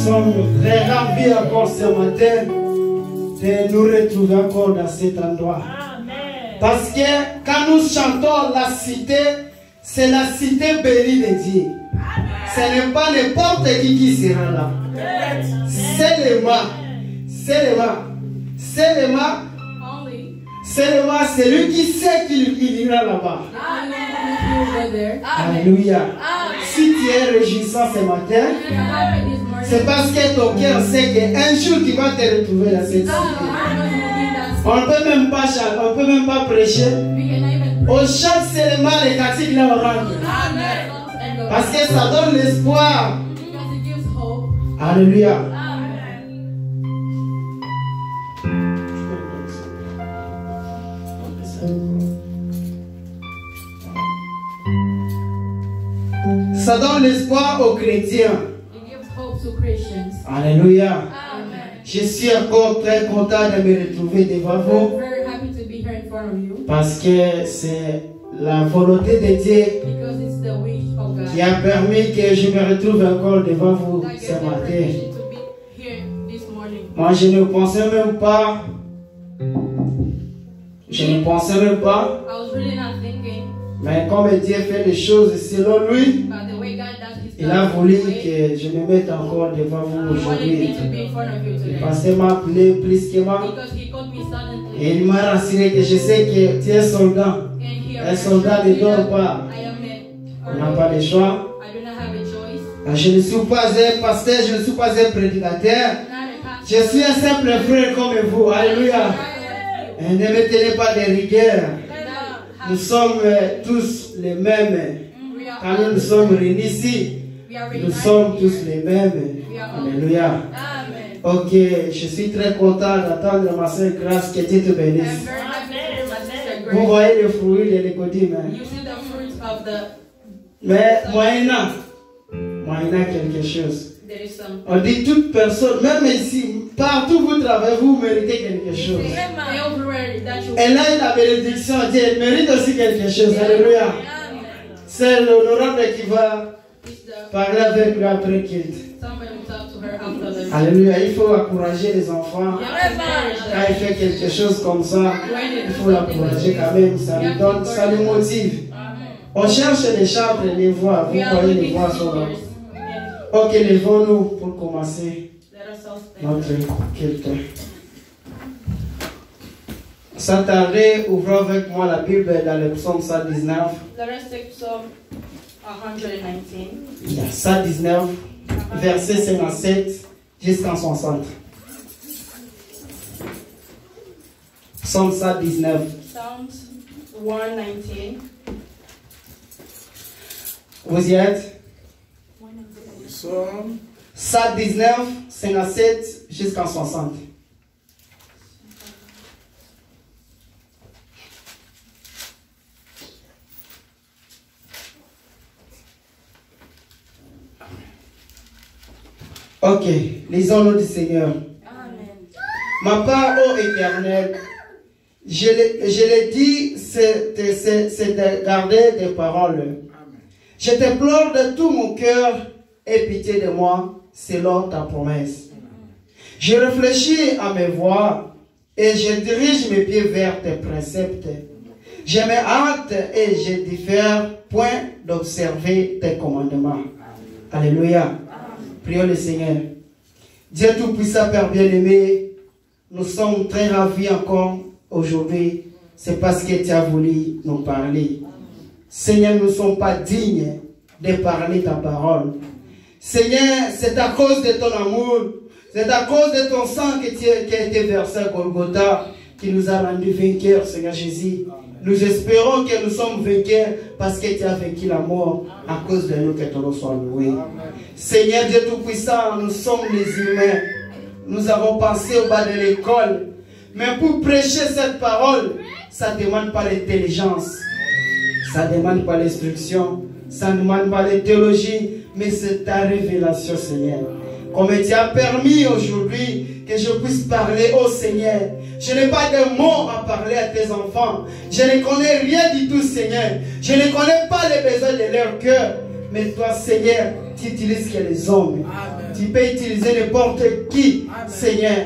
sommes très ravis encore ce matin de nous retrouver encore dans cet endroit. Parce que quand nous chantons la cité, c'est la cité bénie de Dieu. Ce n'est pas n'importe qui sera là. Seulement celui qui sait qu'il ira là-bas. Alléluia. Si tu es réjouissant ce matin, c'est parce que ton cœur sait qu'un jour tu vas te retrouver dans cette cité. On ne peut même pas chanter, on ne peut même pas prêcher. On chante seulement les cantiques là au rang. Parce que ça donne l'espoir. Alléluia. Ça donne l'espoir aux chrétiens. Alléluia. Je suis encore très content de me retrouver devant vous. Parce que c'est la volonté de Dieu qui a permis que je me retrouve encore devant vous ce matin. Moi, je ne pensais même pas. Mais comme Dieu fait les choses selon lui, il a voulu que je me mette encore devant vous aujourd'hui. Le pasteur m'a appelé brusquement et il m'a rassuré que je sais que tu es soldat. Un soldat ne dort pas. On n'a pas de choix. Je ne suis pas un pasteur, je ne suis pas un prédicateur. Je suis un simple frère comme vous. Alléluia. Et ne me tenez pas de rigueur. Nous sommes tous les mêmes. Quand nous sommes réunis ici, nous sommes tous les mêmes. Alléluia. Ok, je suis très content d'attendre ma soeur Grâce, que Dieu te bénisse. Vous voyez le fruit de l'écodime. Mais moyennant quelque chose. On dit toute personne, même ici, partout où vous travaillez, vous méritez quelque chose. Elle a la bénédiction, Dieu, elle mérite aussi quelque chose. Alléluia. C'est l'honorable qui va parler avec lui après qu'il. Alléluia. Il faut encourager les enfants. Quand il fait quelque chose comme ça, il faut l'encourager quand même. Ça lui donne, ça lui motive. On cherche les chants et les voix. Vous voyez, les voix sont là. Ok, levons-nous pour commencer notre culte. Sans tarder, ouvrons avec moi la Bible dans le psaume 119. Let us take Psalm 119. 119, verset 57 jusqu'à 60. Psaume 119. Psalms 119. Vous y êtes? Psalm 119, 57 jusqu'à 60. Ok, lisons-nous du Seigneur. Amen. Ma part, ô Éternel, je l'ai dit, c'est de garder tes paroles. Amen. Je te pleure de tout mon cœur, aie pitié de moi selon ta promesse. Je réfléchis à mes voies et je dirige mes pieds vers tes préceptes. Je me hâte et je diffère point d'observer tes commandements. Alléluia. Prions le Seigneur. Dieu Tout-Puissant, Père bien-aimé, nous sommes très ravis encore aujourd'hui. C'est parce que tu as voulu nous parler. Seigneur, nous ne sommes pas dignes de parler ta parole. Seigneur, c'est à cause de ton amour, c'est à cause de ton sang qui a été versé à Golgotha qui nous a rendus vainqueurs, Seigneur Jésus. Nous espérons que nous sommes vainqueurs parce que tu as vaincu la mort à cause de nous, que ton nom soit loué. Amen. Seigneur Dieu Tout-Puissant, nous sommes les humains. Nous avons pensé au bas de l'école. Mais pour prêcher cette parole, ça ne demande pas l'intelligence. Ça ne demande pas l'instruction. Ça ne demande pas la théologie. Mais c'est ta révélation, Seigneur. Comme tu as permis aujourd'hui que je puisse parler au Seigneur. Je n'ai pas de mots à parler à tes enfants. Je ne connais rien du tout, Seigneur. Je ne connais pas les besoins de leur cœur. Mais toi, Seigneur, tu utilises que les hommes. Amen. Tu peux utiliser n'importe qui. Amen. Seigneur,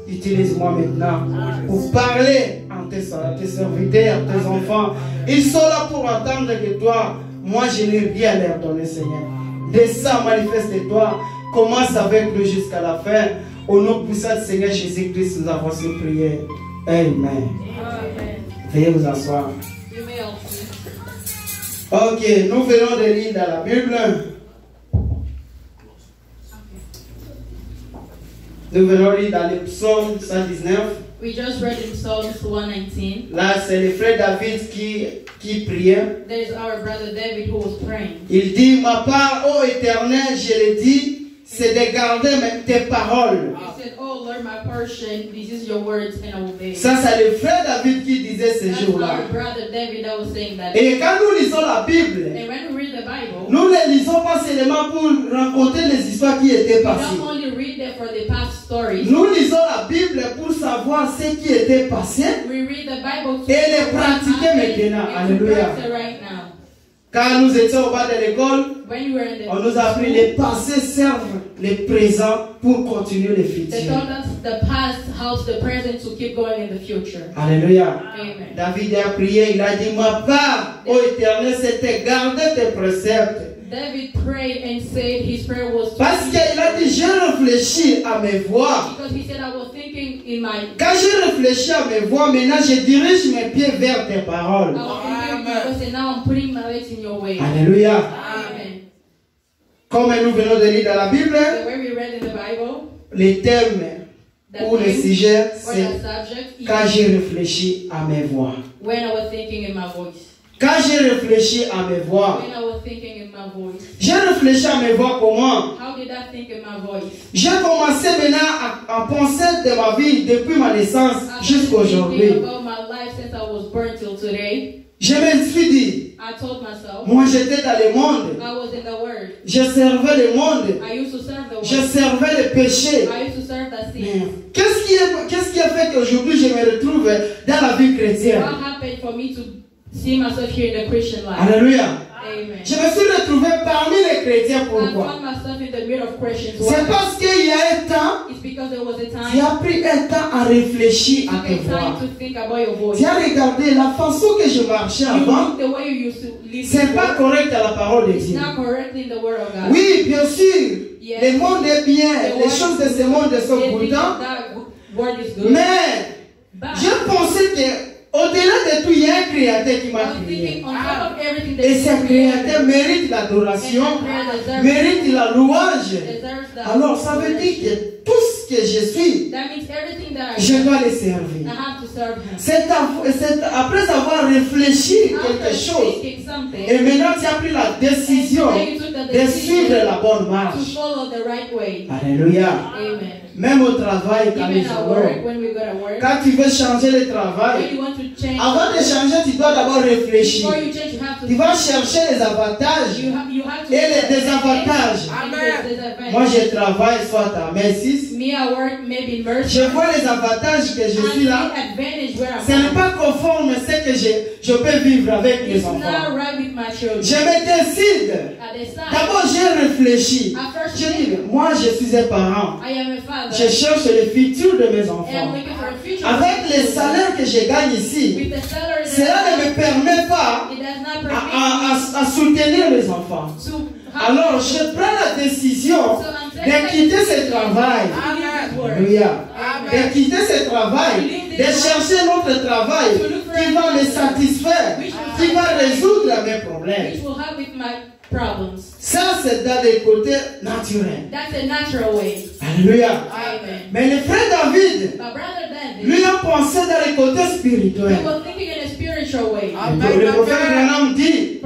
utilise-moi maintenant pour parler à tes serviteurs, à tes enfants. Ils sont là pour entendre que toi, moi, je n'ai rien à leur donner, Seigneur. Descends, manifeste-toi. Commence avec nous jusqu'à la fin. Au nom puissant du Seigneur Jésus-Christ, nous avons ces prières. Amen. Amen. Veuillez vous asseoir. You may all sit. Ok, nous venons de lire dans la Bible. Nous venons lire dans le psaume 119. We just read in Psalms 119. Là, c'est le frère David qui priait. There's our brother David who was praying. Il dit, ma part, ô Éternel, je le dis, c'est de garder tes paroles. He said, oh Lord, my portion, this is your words and I will obey. Ça, c'est le frère David qui disait ces That's jours-là. our brother David that was saying that. Et quand nous lisons la Bible, And when we read the Bible, nous ne lisons pas seulement pour raconter les histoires qui étaient we passées. don't only read them for the past stories. Nous lisons la Bible pour savoir ce qui était passé. We read the Bible to Et les know what pratiquer happened maintenant. and to Alléluia. practice right now. Quand nous étions au bas de l'école, When you were in the on nous a appris les passés servent les présents pour continuer les they futurs. told us the past helps the present to keep going in the future. Alléluia. Amen. David a prié, il a dit, ma part, ô Éternel, c'était garder tes préceptes. David prayed and said his prayer was to Parce qu'il a dit, j'ai réfléchi à mes voies. because he said I was thinking in my Quand j'ai réfléchi à mes voies, maintenant je dirige mes pieds vers tes paroles. I was thinking because and now I'm putting my legs in your way. Alléluia. Amen. Comme nous venons de lire dans la Bible, The way we read in the Bible, les thèmes the ou le theme sujet, or c'est the subject quand is j'ai réfléchi à mes voies. when I was thinking in my voice. Quand j'ai réfléchi à mes voies, When I was thinking in my voice. j'ai réfléchi à mes voies comment? How did I think in my voice? J'ai commencé maintenant à penser de ma vie depuis ma naissance I've jusqu'à been thinking aujourd'hui. about my life since I was born till today. Je me suis dit, I told myself moi j'étais dans le monde, I was in the Word. je servais le monde, I used to serve the je Word. servais le péché. I used to serve the Mais sin. qu'est-ce qui a fait qu'aujourd'hui je me retrouve dans la vie chrétienne? What happened for me to see myself here in the Christian life? Alléluia. Amen. Je me suis retrouvé parmi les chrétiens. I Pourquoi? found myself in the middle of Christians. C'est Why? parce qu'il y a un temps, It's because there was a tu time as pris un temps à réfléchir you à took tes a voix. time to think about your voice. Tu as regardé la façon que je marchais You avant. look the way you used to live C'est pas before. correct à la parole de It's Dieu. not correctly in the Word of God. Oui, bien sûr, Yes. le monde est bien, The les word- choses de ce monde sont the things of pourtant, that word is good. mais But je pensais que au-delà de tout, il y a un créateur qui I m'a was créé. thinking on top of everything that Et you ce created, créateur mérite l'adoration, and that creator mérite la louange. deserves the Alors ça veut dire que tout ce que je suis, that means everything that I je do, dois le I servir. have to serve him. Après avoir réfléchi quelque After chose, thinking something, et maintenant tu as pris la décision then you took the de suivre decision la bonne to marche. follow the right way. Alléluia. Amen. Même au travail, quand Even nous at work, allons, when we go to work, quand tu veux changer le when travail, you want to change, avant de changer, tu dois d'abord réfléchir. before you change, you have to Tu vas chercher les avantages you have to et les désavantages. and Amen. the disadvantage. Moi, je travaille soit à Messis. Me at work, maybe in mercy. Je vois les avantages que je And suis the là. advantage where I'm Ce n'est pas conforme à ce que je peux vivre avec mes It's enfants. not right with my children. Je me décide. I decide. D'abord, j'ai réfléchi. At first, Je dis, moi, je suis un parent. I am a father. Je cherche le futur de mes And I'm enfants. looking for a future. Avec les salaires que je gagne ici, With the salary that cela ne me permet pas it does not à soutenir mes enfants. permit to have Alors, je prends la décision so I'm de quitter ce travail. Alléluia. De quitter ce travail, de chercher un autre travail qui va me satisfaire, qui va résoudre mes problèmes. which will help with my problems. Ça, c'est dans les côtés naturels. That's a natural way. Alléluia. Amen. Mais le frère David, My brother David, lui a pensé dans les côtés he spirituels. was thinking in a spiritual way. Le prophète Branham dit,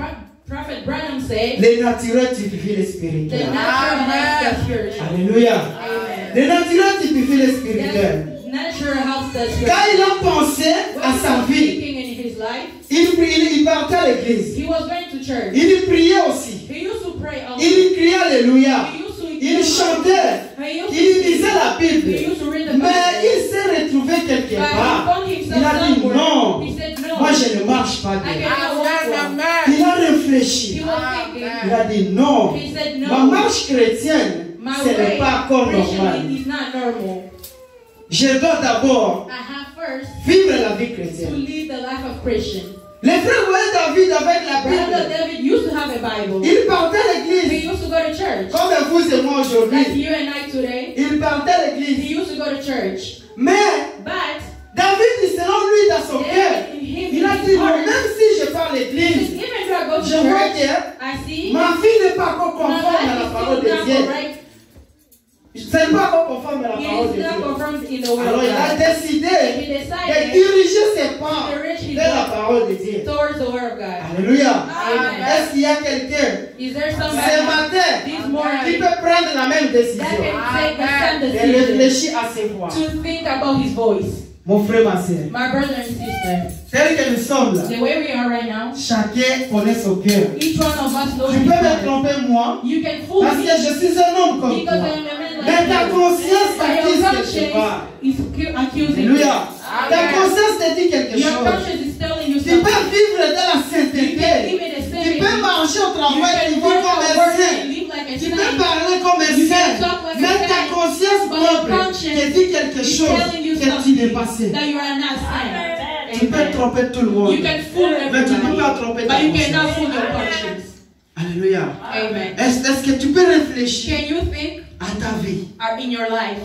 Prophet Branham said, le naturel typifie le the spirituel. natural helps the spiritual. Alléluia. Amen. Le naturel typifie le spirituel. The natural helps the Quand spiritual. il a pensé When à he sa was vie, thinking in his life, il partait à l'église. he was going to church. Il priait aussi. He used to pray also. Il criait Alléluia. He used to Il chantait. He used to Il sing. lisait la Bible. He used to read the Mais Bible. il s'est retrouvé quelque But he part. found Il himself a dit somewhere. non. He said no. Moi, je ne marche pas I bien. cannot walk well. Il a réfléchi. He was thinking. Il a dit non. He said, Ma no, marche chrétienne, my ce n'est way pas encore normal. Christianly is not normal. Je dois d'abord I have first vivre la vie to chrétienne. live the life of Christian. Les frères voyaient David avec la Brother Bible. David used to have a Bible. Il partait à He l'église. used to go to church. Comme vous et moi Like aujourd'hui. you and I today. Il partait à He l'église. used to go to church. Mais But David, selon lui, dans son cœur, David, in him, il a in dit his non, heart, même si je pars à he l'église, says, even though I go to je vois church, que I see ma vie n'est pas encore my conforme à la life parole is de still Dieu. not correct. Ce n'est pas encore conforme à la It parole is de not Dieu. confirmed in the word Alors of il a God. décidé He de decided diriger ses pas to reach his vers la way parole de Dieu. towards the word of God. Alléluia. Amen. Est-ce qu'il y a quelqu'un Is there ce somebody matin this qui morning peut prendre la même that décision can take the same et decision réfléchir à ses voix? to think about his voice? Mon frère, ma soeur, My brother and sister, tel que nous sommes là, the way we are right now, chacun connaît son cœur. each one of us knows Tu his peux me heart. tromper moi You can fool parce me que je suis un homme comme because toi. I am a man Mais ta like you. conscience But your t'accuse quelque conscience part. is accusing you. Alléluia. Ta conscience te dit quelque Your chose. conscience is telling you Tu something. peux vivre dans la You can sainteté. live in a Tu sin. peux marcher au You travail, tu can vis work comme out un work saint. and live like a Tu peux saint. parler comme un You can saint. talk like a Mais ta saint. conscience But your propre conscience te dit quelque is chose telling you que tu something n'es pas saint. that you are not saint. Tu peux tromper tout le monde. You can fool Mais tu ne peux pas everybody, tromper ta but you cannot conscience. fool your conscience. Alléluia. Amen. Est-ce que tu peux réfléchir Can you think à ta vie? in your life?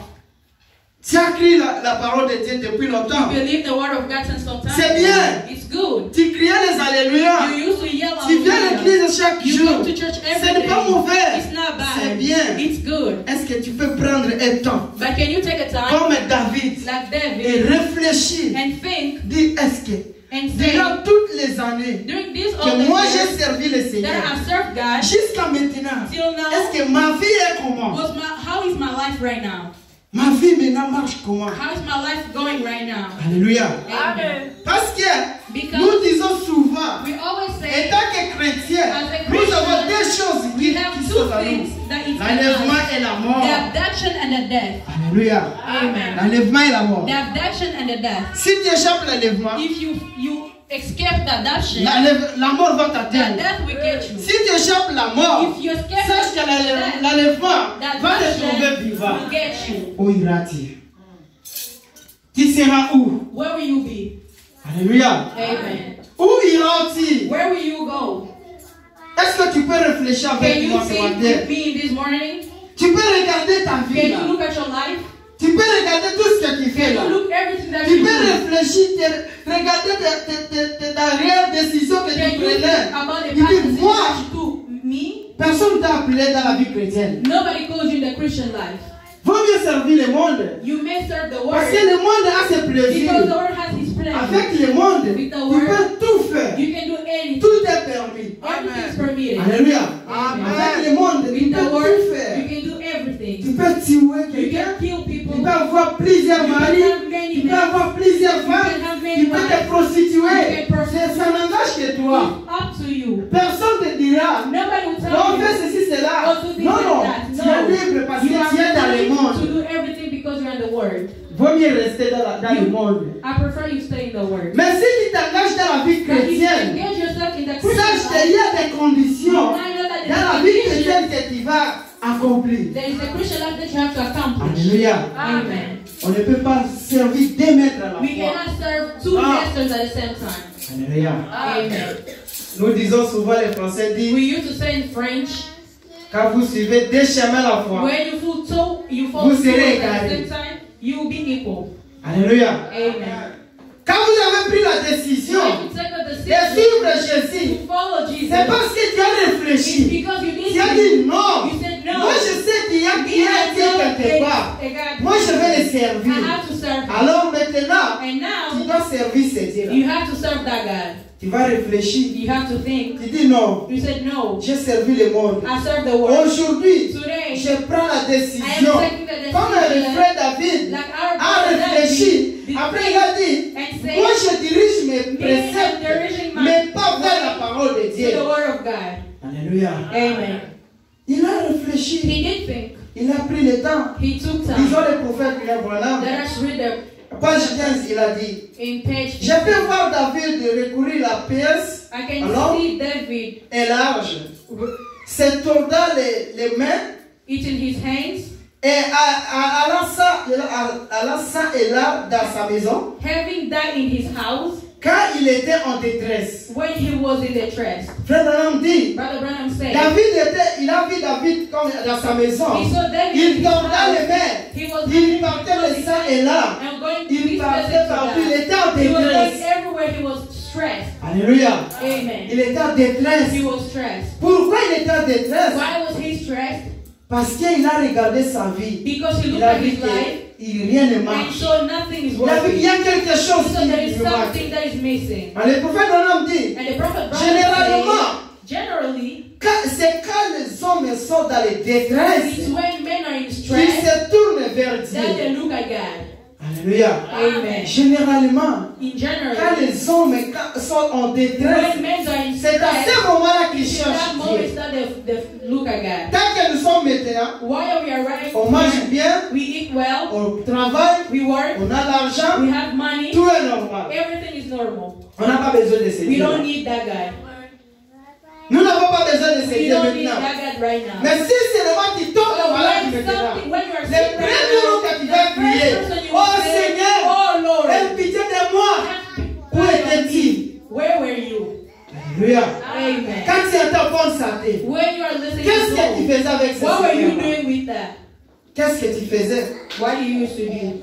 Tu as crié la parole de Dieu depuis longtemps. You believe the word of God since some time. C'est bien. It's good. Tu criais les alléluia. You used to yell out. Tu viens à l'église chaque You jour. go to church Ce every n'est pas day. mauvais. It's not C'est bad. bien. It's good. Est-ce que tu peux prendre un temps But can you take a time comme David like et David réfléchir? and think Dis, est-ce que and say, durant toutes les années during this que all the moi years j'ai servi le that Seigneur, I have served God, jusqu'à maintenant, till now, est-ce que ma vie est comment? how is my life right now? Ma vie maintenant marche comment? How is my life going right now? Alléluia. Amen. Parce que Because nous disons souvent, we always en say, tant que chrétiens, as a nous avons Christian, deux choses we qui have sont two à things nous. that is in L'enlèvement us. et la The mort. abduction and the death. Alléluia. Amen. L'enlèvement et la mort. The abduction and the death. Si tu échappes l'enlèvement, If you escape the adoption, la mort va the t'atteindre. death will get you. Si tu échappes la mort, If you escape sache que the death, l'enlèvement the va te trouver adoption vivant. will get you. Où iras-tu? Tu seras où? Where will you be? Alléluia. Amen. Où iras-tu? Where will you go? Est-ce que tu peux réfléchir Can avec you moi ce think matin? with me this morning? Tu peux regarder ta vie Can là. you look at your life? Tu peux regarder tout ce que tu fais là. Can you look everything that Tu you peux do? réfléchir, regarder ta réelle décision que Can tu you think prenais. about the Tu past dis, decisions moi, that you took? Me? personne ne t'a appelé dans la vie chrétienne. Nobody calls you in the Christian life. Vaut mieux servir le monde. You may serve the Parce word que le monde a ses because plaisirs. the word has his pleasure. Avec le monde, With the tu word, peux tout faire. you can do anything. Tout est permis. Everything's permitted. Alléluia. Amen. Avec le monde, tu With peux the word, tout faire. you can do everything. Tu peux tuer You quelqu'un. can kill people. Tu peux avoir plusieurs You can maris. have many Tu peux men. avoir plusieurs You femmes. can have Tu many peux te wives. prostituer. You can prostitute. Ça n'engage que toi. It's up to you. Personne ne te dira. Nobody will tell Non, you. fais ceci, cela. Go do this Non, and non. that. Tu es libre parce que You are tu es dans le free to monde. do everything because you're in the word. Vaut mieux rester dans le monde. I prefer you stay in the word. Mais si tu t'engages dans la vie But if you chrétienne, engage yourself in the Christian sache life, qu'il y a des conditions you might know that dans la there's vie a condition. chrétienne que tu vas accomplir. There is a Christian life that you have to accomplish. Alléluia. Amen. On ne peut pas servir deux maîtres à la We fois. cannot serve two masters at the same time. Alléluia. Amen. Nous disons souvent, les Français We disent, used to say in French, quand vous suivez deux chemins à la fois. when you follow Vous two serez at the égarés. same time, you will be equal. Alléluia. Amen. Quand vous avez pris la décision When you take a de decision suivre Jésus, to follow Jesus, c'est parce que tu as it's réfléchi. because you Tu as did dit it. non. You said no. Moi je sais qu'il y a Dieu quelque part. Moi je vais les servir. I have to serve him. Alors maintenant, And tu now, dois servir ces dieux-là. you have to serve that God. Tu vas réfléchir. You have to think. Tu dis non. You said no. J'ai servi le monde. I serve the world. Aujourd'hui, Today, je prends la I am décision. taking the Comme le decision frère David like our a brother réfléchi. David Après il a dit, and say, moi je dirige mes I'm préceptes, diriging my mais pas vers la parole de to Dieu. the word of God. Alléluia. Amen. Il a réfléchi. He did think. Il a pris le temps. He took time. Disons le prophète William Branham. Let us read Page 15, il a dit, in page je peux voir David de recourir la pièce I can Alors? see David et large. se tordant les mains, eating his hands, et allant ça et là dans sa maison, having that in his house, quand il était en détresse. when he was in the trance. Frère Branham dit, Brother Branham said, il a vu David comme dans sa maison. he saw David in Il his tordait house. les mains. He was Il partait de ça et là. and going to Il this partait place to partout. Il that. était en He was going détresse. everywhere. He was stressed. Alléluia. Amen. Il était en détresse. He was stressed. Pourquoi il était en détresse? Why was he stressed? Parce qu'il a regardé sa vie. Because he Il looked a at vu his life que rien ne and marche. saw nothing is Il a vu qu'il working. y a quelque chose So qui there is lui manque. something that is missing. Le prophète Branham dit, And the prophet généralement, generally, c'est quand les hommes sont dans les détresses it's when men are in qu'ils stress se tournent vers that Dieu. they look at God. Alléluia. Amen. Généralement, In quand general, les hommes sont en détresse, when men are in c'est à stress, ce moment-là qu'ils it's in that cherchent moment Dieu. that they look at God. Tant que nous sommes maintenant, While we are right on mange here, bien, we eat well, on travaille, we work, on a l'argent, we have money, tout est normal. everything is normal. On n'a pas besoin de ces We dieux. don't need that guy. Nous n'avons pas besoin de ces We dieux don't need maintenant. that God right now. Mais si c'est le moment qui tombe But malade when maintenant, when you are le sick premier right jour now, que tu the vas first crier, person you oh will say, Seigneur, oh Lord, aie pitié de moi. Où étais-tu? where were you? Alléluia. Amen. Quand tu étais en bonne santé, When you are listening qu'est-ce to que tu songs, faisais avec ce what were you Seigneur? doing with that? Qu'est-ce que tu faisais? What do you used to do?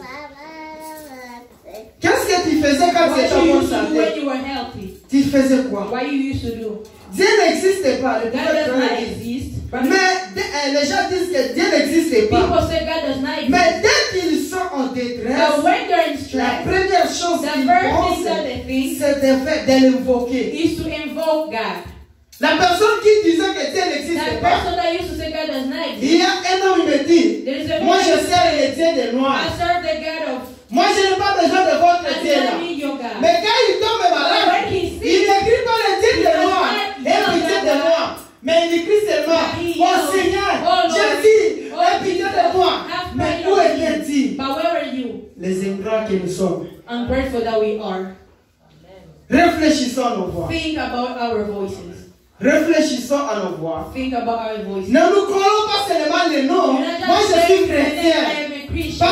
Qu'est-ce que tu faisais quand tu What étais en you bonne used to do when santé? you were healthy? Tu faisais quoi? What you used to do? Dieu n'existe pas. Le God prophète does not dit. exist. Mais les gens disent que Dieu n'existe pas. People say God does not exist. Mais dès qu'ils sont en détresse, But when they're in la stress, première chose the qu'ils first pensent, thing that they think c'est de l'invoquer. is to invoke God. La personne qui disait que Dieu That n'existe pas, person that used to say God does not il y exist. a un homme qui me dit, There is a moi man je who sers le says, Dieu des Noirs. I serve the God of Moi je n'ai pas besoin de votre I Dieu do là. not need your God. Mais quand il tombe malade, When he il sees, n'écrit pas le Dieu he des does Noirs. not Et yell pitié that de God. moi. Mais il écrit seulement, But he oh yells, Seigneur, oh Lord, Jésus, oh aie pitié Jesus, de moi. have Mais mercy où on me. était-il? But where are you? Les ingrats que nous sommes. Ungrateful that we are. Réfléchissons à nos voix. Think about our voices. Réfléchissons à nos voix. Think about our voices. Ne nous croyons pas seulement les noms. You're not Moi just je saying suis that I chrétien. am a Christian.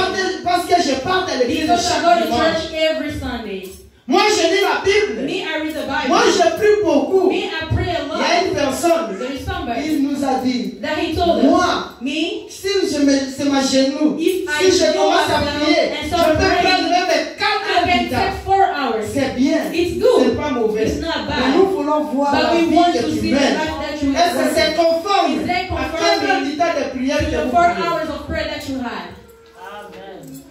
Parce que je parte à l'église Because I chaque go to dimanche. church every Sunday. Moi je lis la Bible. Me, I read the Bible. Moi je prie beaucoup. Me, I pray a Il y a lot. une personne. There is somebody Il nous a dit, that he told us, moi, me, si c'est ma genou, if si je commence à prier, and je start peux prendre praying, même 4 I heures can du temps. take 4 hours. C'est bien. It's good. C'est pas mauvais. It's not bad. Mais nous voulons voir But la we vie want que to tu see the mènes. life that you Est-ce que c'est conforme Is that à 4 heures du temps de prière to que the vous 4 priez? hours of prayer that you had.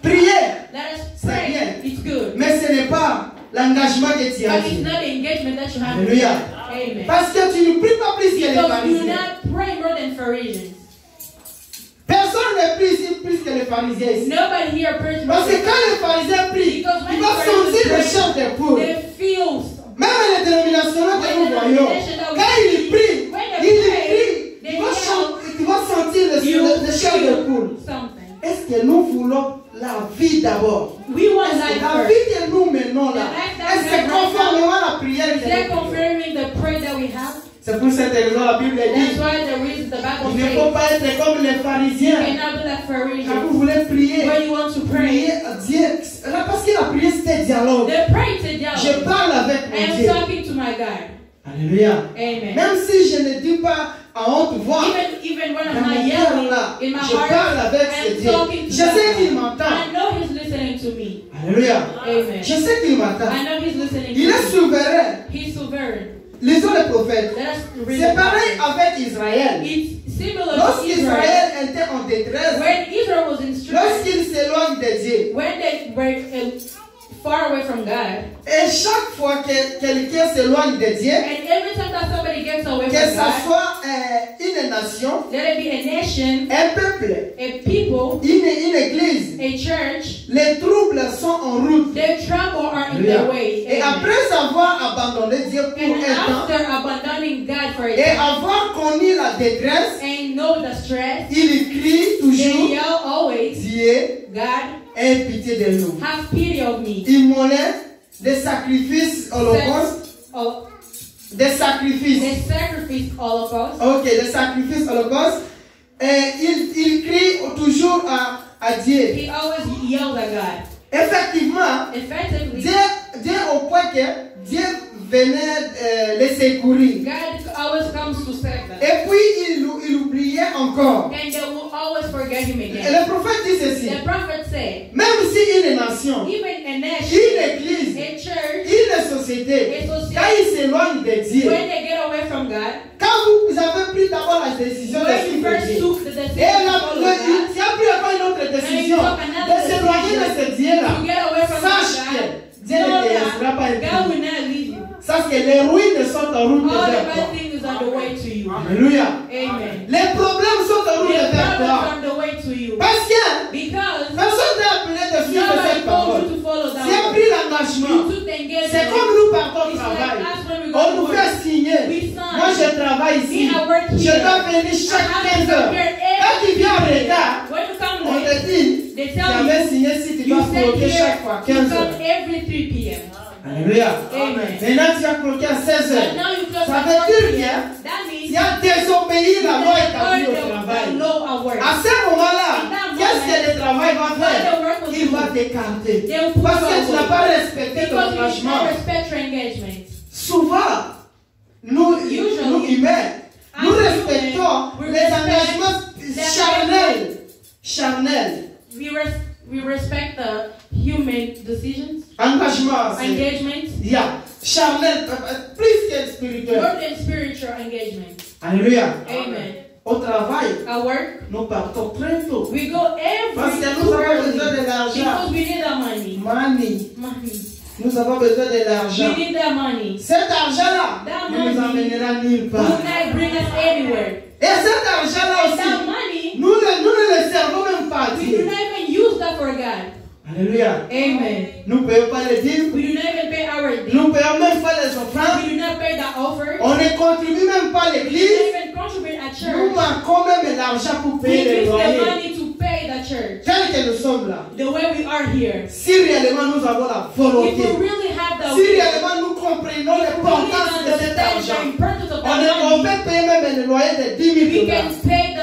Prier, Let us c'est pray. bien. It's good. Mais ce n'est pas l'engagement que tu as But it's dit. not the engagement that you have. Alléluia. Amen. Parce que tu ne pries pas plus que les Because you do pharisiens. not pray more than Phariseans. Personne ne prie ici plus que les pharisiens ici. Nobody here prays more Parce que than quand les pharisiens prient, Because when ils vont the sentir le Pharisees chant des poules. they feel. Même les dénominationnaires que nous voyons, quand ils prient, ils vont sentir le chant des poules. Something. Est-ce que nous voulons la vie d'abord? We want Est-ce life que la first. vie que nous menons là, est-ce que conformément à la prière Is que that nous faisons? confirming the prayer that we have? C'est pour cette raison la Bible That's dit, why the reason the il Bible ne faut says pas être comme les you pharisiens. cannot be like Quand Phariseans. vous voulez prier, When you want to pray, prier à Dieu. Là, parce que la prière c'est un dialogue. they pray to Je dialogue. parle avec I mon am Dieu. talking to my God. Alléluia. Amen. Même si je ne dis pas à haute voix, Even when dans I'm not mon cœur yelling là, in my je parle heart, avec ce I'm Dieu. talking Je to sais qu'il God. m'entend. I know He's listening to me. Alléluia. Amen. Je sais qu'il m'entend. I know He's listening Il est to me. souverain. He's sovereign. Lisons les prophètes. Let us read C'est the pareil Bible. avec Israël. It's similar to Lorsqu'Israël Israel. était en détresse, When Israel was in stress, lorsqu'il s'éloigne de Dieu, when they were far away from God, et chaque fois que quelqu'un s'éloigne de Dieu, and every time that somebody gets away que from ce God, soit une nation, let it be a nation, un peuple, a people, une église, a church, les troubles sont en route. their trouble are in their way. Et Amen. après avoir abandonné Dieu pour And un temps, after abandoning God for a et time avoir connu la détresse, and know the stress, il crie they toujours, yell always, Dieu, God, aie pitié de nous. have pity of me. Il molait des sacrifices holocaustes, Oh, des sacrifices. They sacrificed Holocaust. Ok, des sacrifices holocauste. Et il crie toujours à Dieu. He always yelled at God. Effectivement, Effectively, Dieu au point que Dieu venait les secourir. God always comes to save them. Et puis il oubliait encore. And they will always forget him Et again. le prophète dit ceci. The prophet said, Même si une nation, even a nation, une église, a church, une société, quand ils s'éloignent de Dieu, when they get away from God, quand vous avez pris d'abord la décision de when you suivre first Dieu, took the et decision to follow God, tu as pris encore une autre décision de s'éloigner de ce Dieu-là, to get away from sache God, que Dieu ne te laissera pas God être. will not leave you. Sache que les ruines sont en route All the vers toi. bad things are on the way to you. Alléluia. Amen. Les problèmes sont en route The vers problems toi. are on the way to you. Parce que Because personne t'a appelé de suivre nobody cette told parole. you to follow that Tu as word. pris l'engagement. You took the engagement. C'est comme nous partons au It's travail. like us when we go On to nous work. fait signer. We sign. Moi, je travaille ici. Me, I work Je here. dois venir chaque I have 15 to heures. come here Quand tu viens en every day. retard, When you come on te late, dit, they tu tell avais you, signé si tu you dois stay cloquer here, chaque fois you 15 come heures. every 3 p.m. Alléluia. Amen. Maintenant, tu as cloqué à 16 But heures. now you close Ça at veut 4 dire p.m. que That means tu as désobéi la loi établie au the travail. law at work. À ce moment-là, In that qu'est-ce que moment, le travail va what the faire? work will Il do? va t'écarter. They will put Parce you que tu n'as away. pas respecté ton Because you did engagement. not respect your engagement. Souvent, nous humains, nous as respectons human, we les respect engagements charnels. We respect the human decisions, Engagement, c'est engagement, charnel, plus que spirituel. more than spiritual engagement. Alléluia. Amen. Au travail, At work, nous partons très tôt. we go Parce every que too nous avons early besoin de l'argent. because we need that money. Money. Money. Nous avons besoin de l'argent. We need that money. Cet argent-là That ne nous money emmènera nulle will part. not bring us anywhere. Et cet argent-là And that aussi, money, nous ne le servons même pas à we do Dieu. not even use that for God. Alléluia. Amen. Nous ne payons pas les dîmes. We do not even pay our debt. Nous ne payons même pas les offrandes. We do not pay the offers. On ne contribue même pas à We do l'église. not even contribute at Nous church. manquons même l'argent pour We payer les use the loyers. money to pay the church. Tel que nous sommes là. The way we are here. Si réellement nous avons la If we volonté. really have the Si réellement nous comprenons l'importance de cet argent. importance of On that money, peut payer même le loyer de 10 000 we can $. pay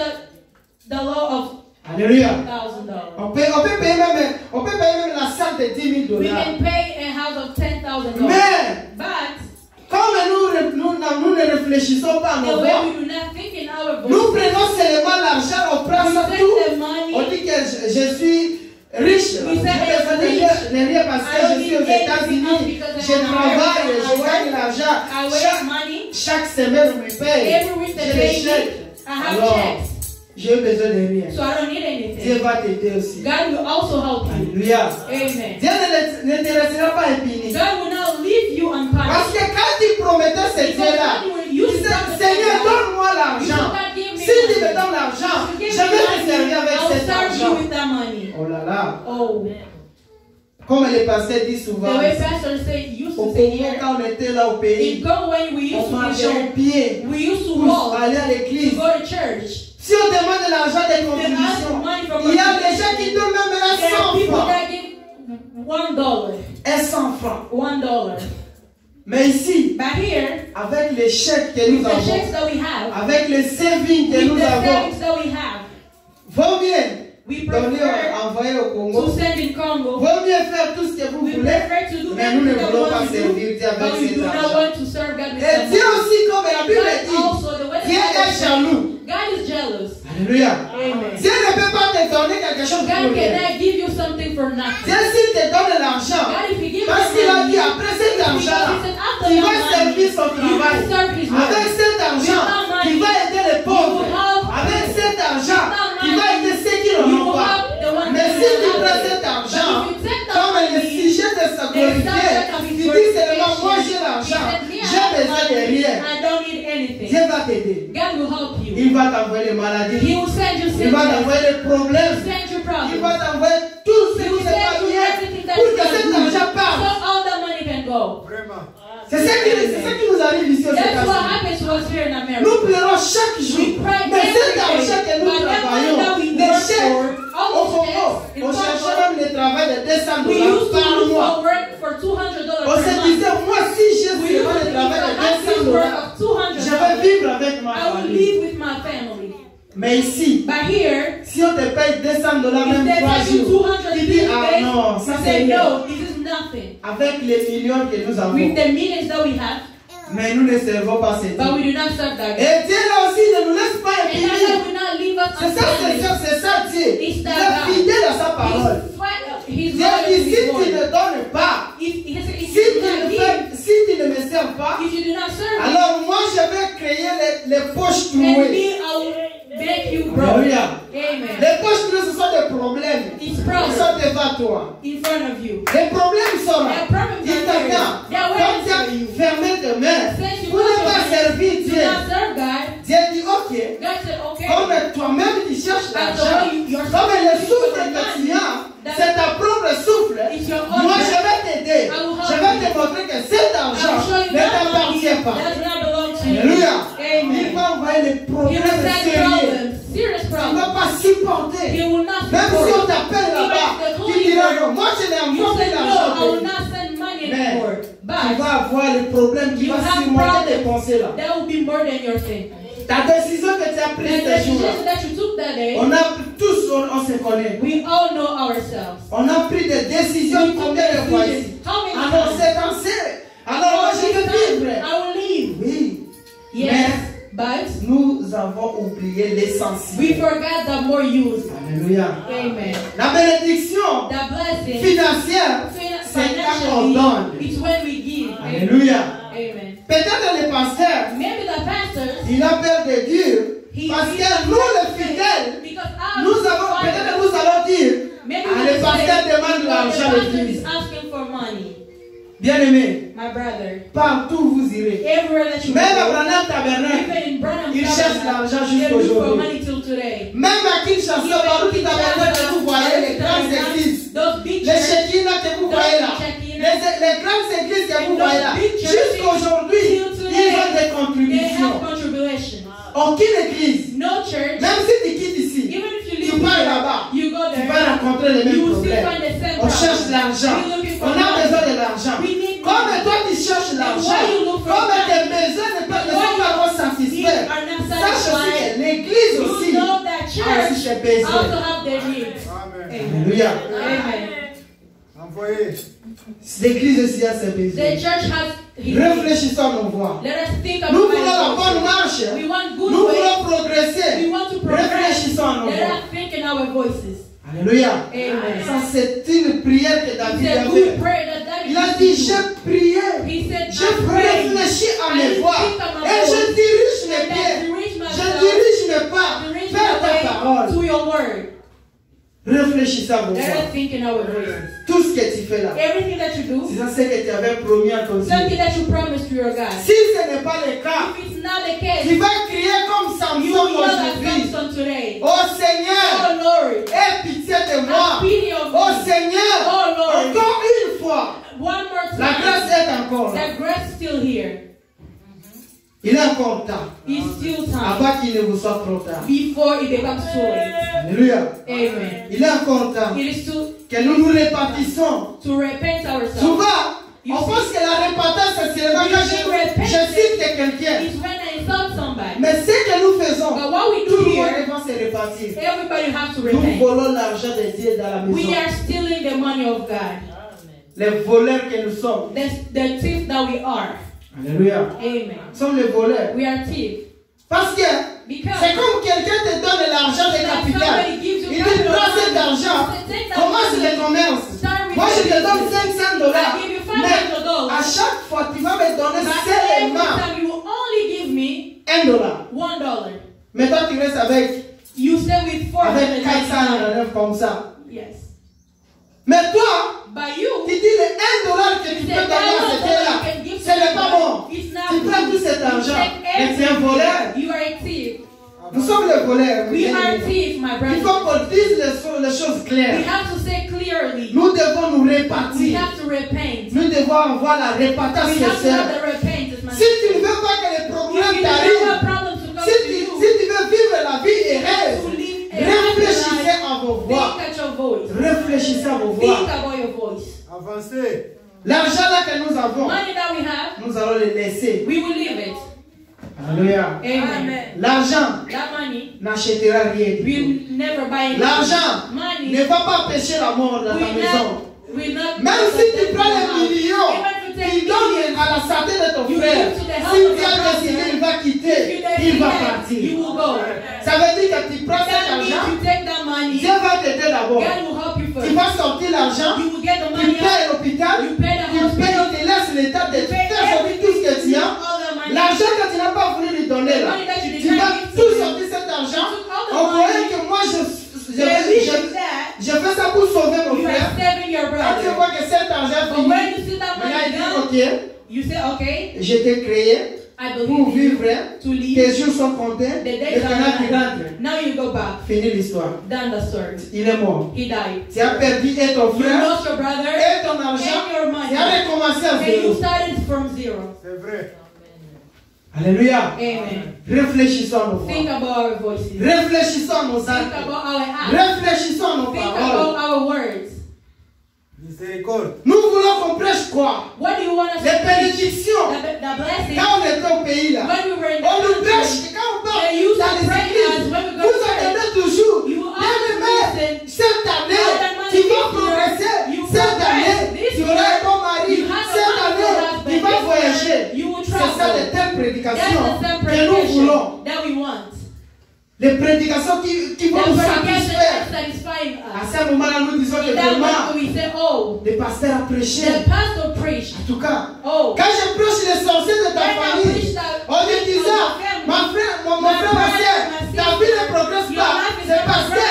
the law of Alléluia. $1,000. On peut payer même la salle de 10 000 We $. can pay a house of $10,000. Mais But comme nous ne réfléchissons pas à the nos way voix, we do not think in our nous voice, prenons seulement l'argent, on prend we ça take tout. the money. On dit que je suis riche. We Je say besoin de rien parce que je suis aux États-Unis. Je travaille, je gagne l'argent. I waste money. Chaque semaine, on me paye. Every week they J'ai des pay me. chèques. I have Alors, checks. j'ai besoin de rien. So I don't need Dieu anything. va t'aider aussi. God will also help you. Alléluia. Amen. Dieu ne te laissera pas impuni. God will not leave you Parce unpunished. que quand tu promettais ce Dieu-là, tu disais, Seigneur, donne-moi l'argent. Si tu me donnes l'argent, je vais te servir avec cet argent. with that money. Oh là là. Oh, Comme les pasteurs disent the souvent, way pastors say used au to say Congo, here. quand on était là au pays, In Congo, when we used on to be marchait au there, pied we used to pour walk aller à to l'église. go to church. Si on demande de l'argent des They ask contributions, money from il y a des gens qui donnent même There are 100 people francs. that give $1. Et 100 francs. $1. Mais ici, But here, avec les chèques que nous with the avons, checks that we have, avec les savings que with nous the avons, savings that we have, vaut mieux we donner, prefer envoyer au to Congo. send in Congo. Vaut mieux faire tout ce que vous We voulez, prefer to do mais nous ne everything that we voulons pas want to do, servir Dieu but avec we cet do not argent. want to serve God with Et that Dieu money. aussi, comme la Bible God dit, also, the way the Dieu Bible est says, jaloux. God is jealous. Alléluia. Amen. Dieu ne peut pas te donner quelque chose pour God rien. cannot give you something for nothing. Dieu, s'il te donne l'argent, God, if He gives parce you qu'il a dit, money, après cet argent-là, He said, after tu that vas money, servir son you travail. will serve His Avec work. cet argent, With that money, tu vas aider les pauvres. you will help. Avec cet argent, With that tu vas money, aider ceux qui n'en you ont will pas. help the ones Mais that si tu don't prends have it. cet argent, But if you take that comme le money, sujet de sa glorifier, tu dis seulement, moi j'ai l'argent, j'ai besoin de rien. I don't need anything. Dieu va t'aider. God will help you. Il va t'envoyer les maladies. He will send you Il va sickness. t'envoyer les problèmes. Send you Il problems. va t'envoyer tout ce He qui will n'est pas send you bien everything that pour is que cet not good. argent So parte. all the money can go. C'est ça qui nous arrive ici aux That's what États-Unis. happens to us here in America. Nous pleurons chaque We jour. cry Mais cet every argent que day. nous But that money travaillons, that we les work chèques, for, all au those Congo, checks in on cherchait Congo, même le travail de 200 we dollars used to par look mois. for work for $200 On per se month. disait, moi si j'ai We seulement used le to travail think de that 200 this dollars $200 même If they 3 tell you jours, 200 tu dis, days, ah non, ça you c'est say rien. no, this is nothing. Avec les millions que nous avons. With the millions that we have, Mais nous ne servons pas ces but we Dieu. do not serve that God. Et Dieu là aussi ne nous laisse pas And impunis. Allah will not leave us C'est ça, unpunished. c'est ça Dieu. It's Il that est God. fidèle à sa parole. He's Dieu loyal to dit, si his tu word. ne donnes pas, If si tu ne me sers pas, you do not serve me, alors moi je vais créer les poches and trouées. me, I will make you broke. Alléluia. Amen. Les poches trouées, ce sont des problèmes. It's Ils problems sont devant toi. in front of you. Les problèmes sont là. There are problems Ils out there. t'attendent. They are Quand waiting tu as for you. fermé tes mains Since you pour ne close pas your servir hands, do Dieu, not serve God. Dieu dit ok. God said, okay. Comme toi-même tu cherches As the l'argent, way you're comme le searching souffle for que money, tu as, c'est ta propre souffle. It's your own Moi breath. je vais t'aider. I will help Je vais you. te montrer que cet I argent will show you ne that money t'appartient pas. does not belong to you. Alléluia. Il Amen. va envoyer les He problèmes will send sérieux. problems, serious Tu ne problems. vas pas supporter. He will not Même si on support. t'appelle là-bas, tu diras non, moi je n'ai You encore said plus no, l'argent. I will not send money Mais anymore. tu But vas avoir les problèmes qui you vont have surmonter tes problems pensées là. that will be more than your sin. Ta décision que tu as The prise ces jours-là, decision that you took that day, on a tous, on se connaît. we all know ourselves. On a pris des décisions We took combien de fois ici? How many Alors times? c'est cancé. Alors moi je veux vivre. I will leave. Oui. Yes, but Nous avons oublié we l'essentiel. forgot the more used. Alléluia. Amen. La bénédiction The blessing financière, c'est quand on financially, donne. it's when we give. Alléluia. Amen. Peut-être le pasteur, Maybe the pastors, il a peur de Dieu. Parce que nous les fidèles, because nous avons, peut-être nous allons dire, maybe ah, le pasteur demande l'argent à the pastor l'église. is asking for money. Bien-aimé, My brother, partout vous irez. everywhere that you Même à go, Branham Tabernacle, even in Branham il cherche l'argent they jusqu'à look for aujourd'hui. money till today. Même à Kinshasa, Baruch Tabernacle que vous voyez, les grandes églises, Those big les churches, Shekinah que vous voyez là, les grandes églises que vous voyez là, jusqu'aujourd'hui, ils ont des they contributions. have contributions. Aucune église, No church, même si tu quittes ici, even if you tu live pars here, là-bas, you go tu there, vas rencontrer les you mêmes will still problèmes. find the same On problem. cherche l'argent. We're looking for On a money. besoin de l'argent. We need Comme money. toi tu cherches l'argent, why you look for comme money? tes besoins ne sont pas encore satisfaits, are not sache aussi satisfied. que l'église You aussi know that a aussi church ses besoins. also have their needs. Amen. Alléluia. Amen. Envoyez. L'église aussi a ses The besoins. church has his needs. Réfléchissons à nos voies. Let us think Nous about voulons la bonne it. marche. We want good Nous ways. voulons progresser. We want to progress. Réfléchissons à nos Let voies. us think in our voices. Alléluia. Amen. Ça, c'est une prière que David It's a a good faite. prayer that David Il a used dit, to do. j'ai prié, He said, je I pray, réfléchis à I mes voies think on my et je voice, dirige mes and I pieds. dirige Je myself, dirige mes pas dirige vers my way ta parole. to your word. Réfléchissez à vos Let voies. us think in our voices. Tout ce que tu fais là, Everything that you do, c'est ça ce que tu avais promis à ton Dieu. something that you promised to your God. Si ce n'est pas le cas, If it's not the tu case, vas crier comme you Samson will yell at aujourd'hui. Samson today. Oh Seigneur, Oh Lord, aie pitié de moi. have pity of Oh me. Seigneur, Oh Lord, encore une fois, one more la time. grâce est encore là. That grace is still here. Il est encore temps It's still time avant qu'il ne vous soit trop tard. before it becomes too late. Alléluia. Amen. Il est encore temps It is que nous nous répartissons. to repent ourselves. Souvent, on pense que la repentance, c'est seulement quand je cite quelqu'un. It's when I insult somebody. Mais ce que nous faisons, But what we tout do le monde here, devant se répartir. everybody has to Nous repent. volons l'argent de Dieu dans la We maison. are stealing the money of God. Les voleurs que nous sommes. The thief that we are. Alléluia. Amen. Nous sommes les voleurs. We are thieves. Parce que Because c'est comme quelqu'un te donne l'argent de capital. somebody gives you Il dit, prends cet argent, commence le commerce. Moi, je te donne $500. I give you Mais $500. à chaque fois, tu vas me donner But every seulement time you only give me $1. $1. Mais toi, tu restes avec You stay with avec 499. 499 comme ça. Yes. Mais toi, But you, tu dis le $1 que tu peux donner à cet là, ce n'est pas bon. It's not Tu prends tout good. cet argent, You take mais tu es un voleur. You are a thief. Nous sommes les voleurs. We are thieves, my Il brother. faut qu'on dise les choses We claires. have to say clearly. Nous devons nous We répartir. have to repent. Nous devons avoir la We répartition have to have sincère. the repentance, my Si tu ne veux pas que les If problèmes you don't t'arrivent, have problems to come si to tu you, veux vivre la vie to heureuse, live a happy réfléchissez life, à vos voix. think at your voice. Réfléchissez à vos Think voix. about your voice. Avancez. L'argent là que nous avons, Money that we have, nous allons le laisser. we will leave it. Alléluia. Amen. L'argent That money n'achètera rien du tout. will never buy anything. L'argent Money ne va pas empêcher la mort dans ta maison. will not Même si tu prends les millions, tu donnes à la santé de ton frère. Si tu as décidé, il va quitter, il va partir. You will go. Ça veut dire que tu prends cet That means argent, you take that money. Dieu va t'aider d'abord. God will help you Tu first. vas sortir l'argent, You will get the tu money out. payes l'hôpital, You pay the tu payes, hospital. il te laisse l'état de You pay faire sortir tout ce que tu as. all the money. L'argent que tu n'as pas voulu lui donner là, The money that you tu did vas not give to tout him. sortir cet argent. You took all the On croyait money. que moi They believe that je fais ça pour sauver mon you frère. are saving your Quand tu brother. vois que cet argent But finit, when you see that maintenant il money gone, dit ok, you say, okay, je t'ai créé I pour believe you vivre, to leave. tes jours sont comptés, The et days are maintenant tu done. rentres. Now you go back. Fini l'histoire. Done the story. Il est mort. He died. Tu as perdu et ton You frère, lost your brother et ton argent, and your tu as money. recommencé à And you zéro. started from zero. C'est vrai. Alléluia. Amen. Réfléchissons à nos Think voix. about our voices. Réfléchissons à nos Think actes. about our acts. Réfléchissons à nos Think paroles. about our words. Miséricorde. Nous voulons qu'on prêche quoi? What do you want us Les to preach? bénédictions. The blessing. Quand on était au pays là, When we were in the on nous country, prêche. Quand on parle they used dans to les pray églises, as when we go vous to church. entendez toujours. You Bien aimé, listen. cette année, Father, tu vas man, progresser. you Cette progress. année, This tu auras un bon mari. You have a Cette année, wonderful tu vas husband. voyager. You will C'est ça travel. les telles That's prédications the same que nous voulons. predication that we want. Les prédications qui vont The nous predication satisfaire. that satisfying À us. ce moment-là, nous disons que In that vraiment, moment we say, oh, le pasteur a prêché. the pastor preached. En tout cas, Oh, quand je prêche les sorciers de ta when I famille, preach that, on me disait, mon frère, mon frère, ma soeur, ta vie ne progresse pas. C'est parce que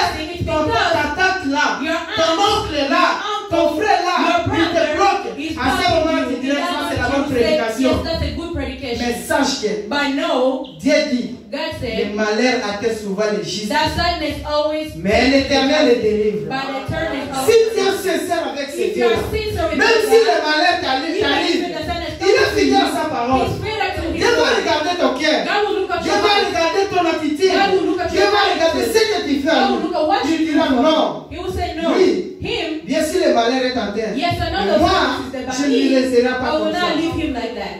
ta tante là, ton oncle là, ton frère là, il te bloque. À ce moment, tu dirais, ça c'est la bonne prédication. Yes, that's a good predication. Mais sache que But no, Dieu dit, God le said malheur attend souvent les justes, that sadness always, mais l'Éternel les délivre. but the turn is Si always. tu es sincère avec ces If you dieux, are sincere with même si le God, malheur even t'arrive, if the sadness il est comes to fidèle à you, sa parole. He's faithful to His Dieu va word. regarder ton cœur. God will look at Dieu your va heart. regarder ton attitude. God will look at Dieu your va regarder ce que tu fais. God will look at what Tu you do. diras non. He will say no. Oui. Him, Bien sûr, le malheur est en terre. yes, Mais another moi, sadness is there, but je ne lui laisserai I pas will comme ça. not leave him like that.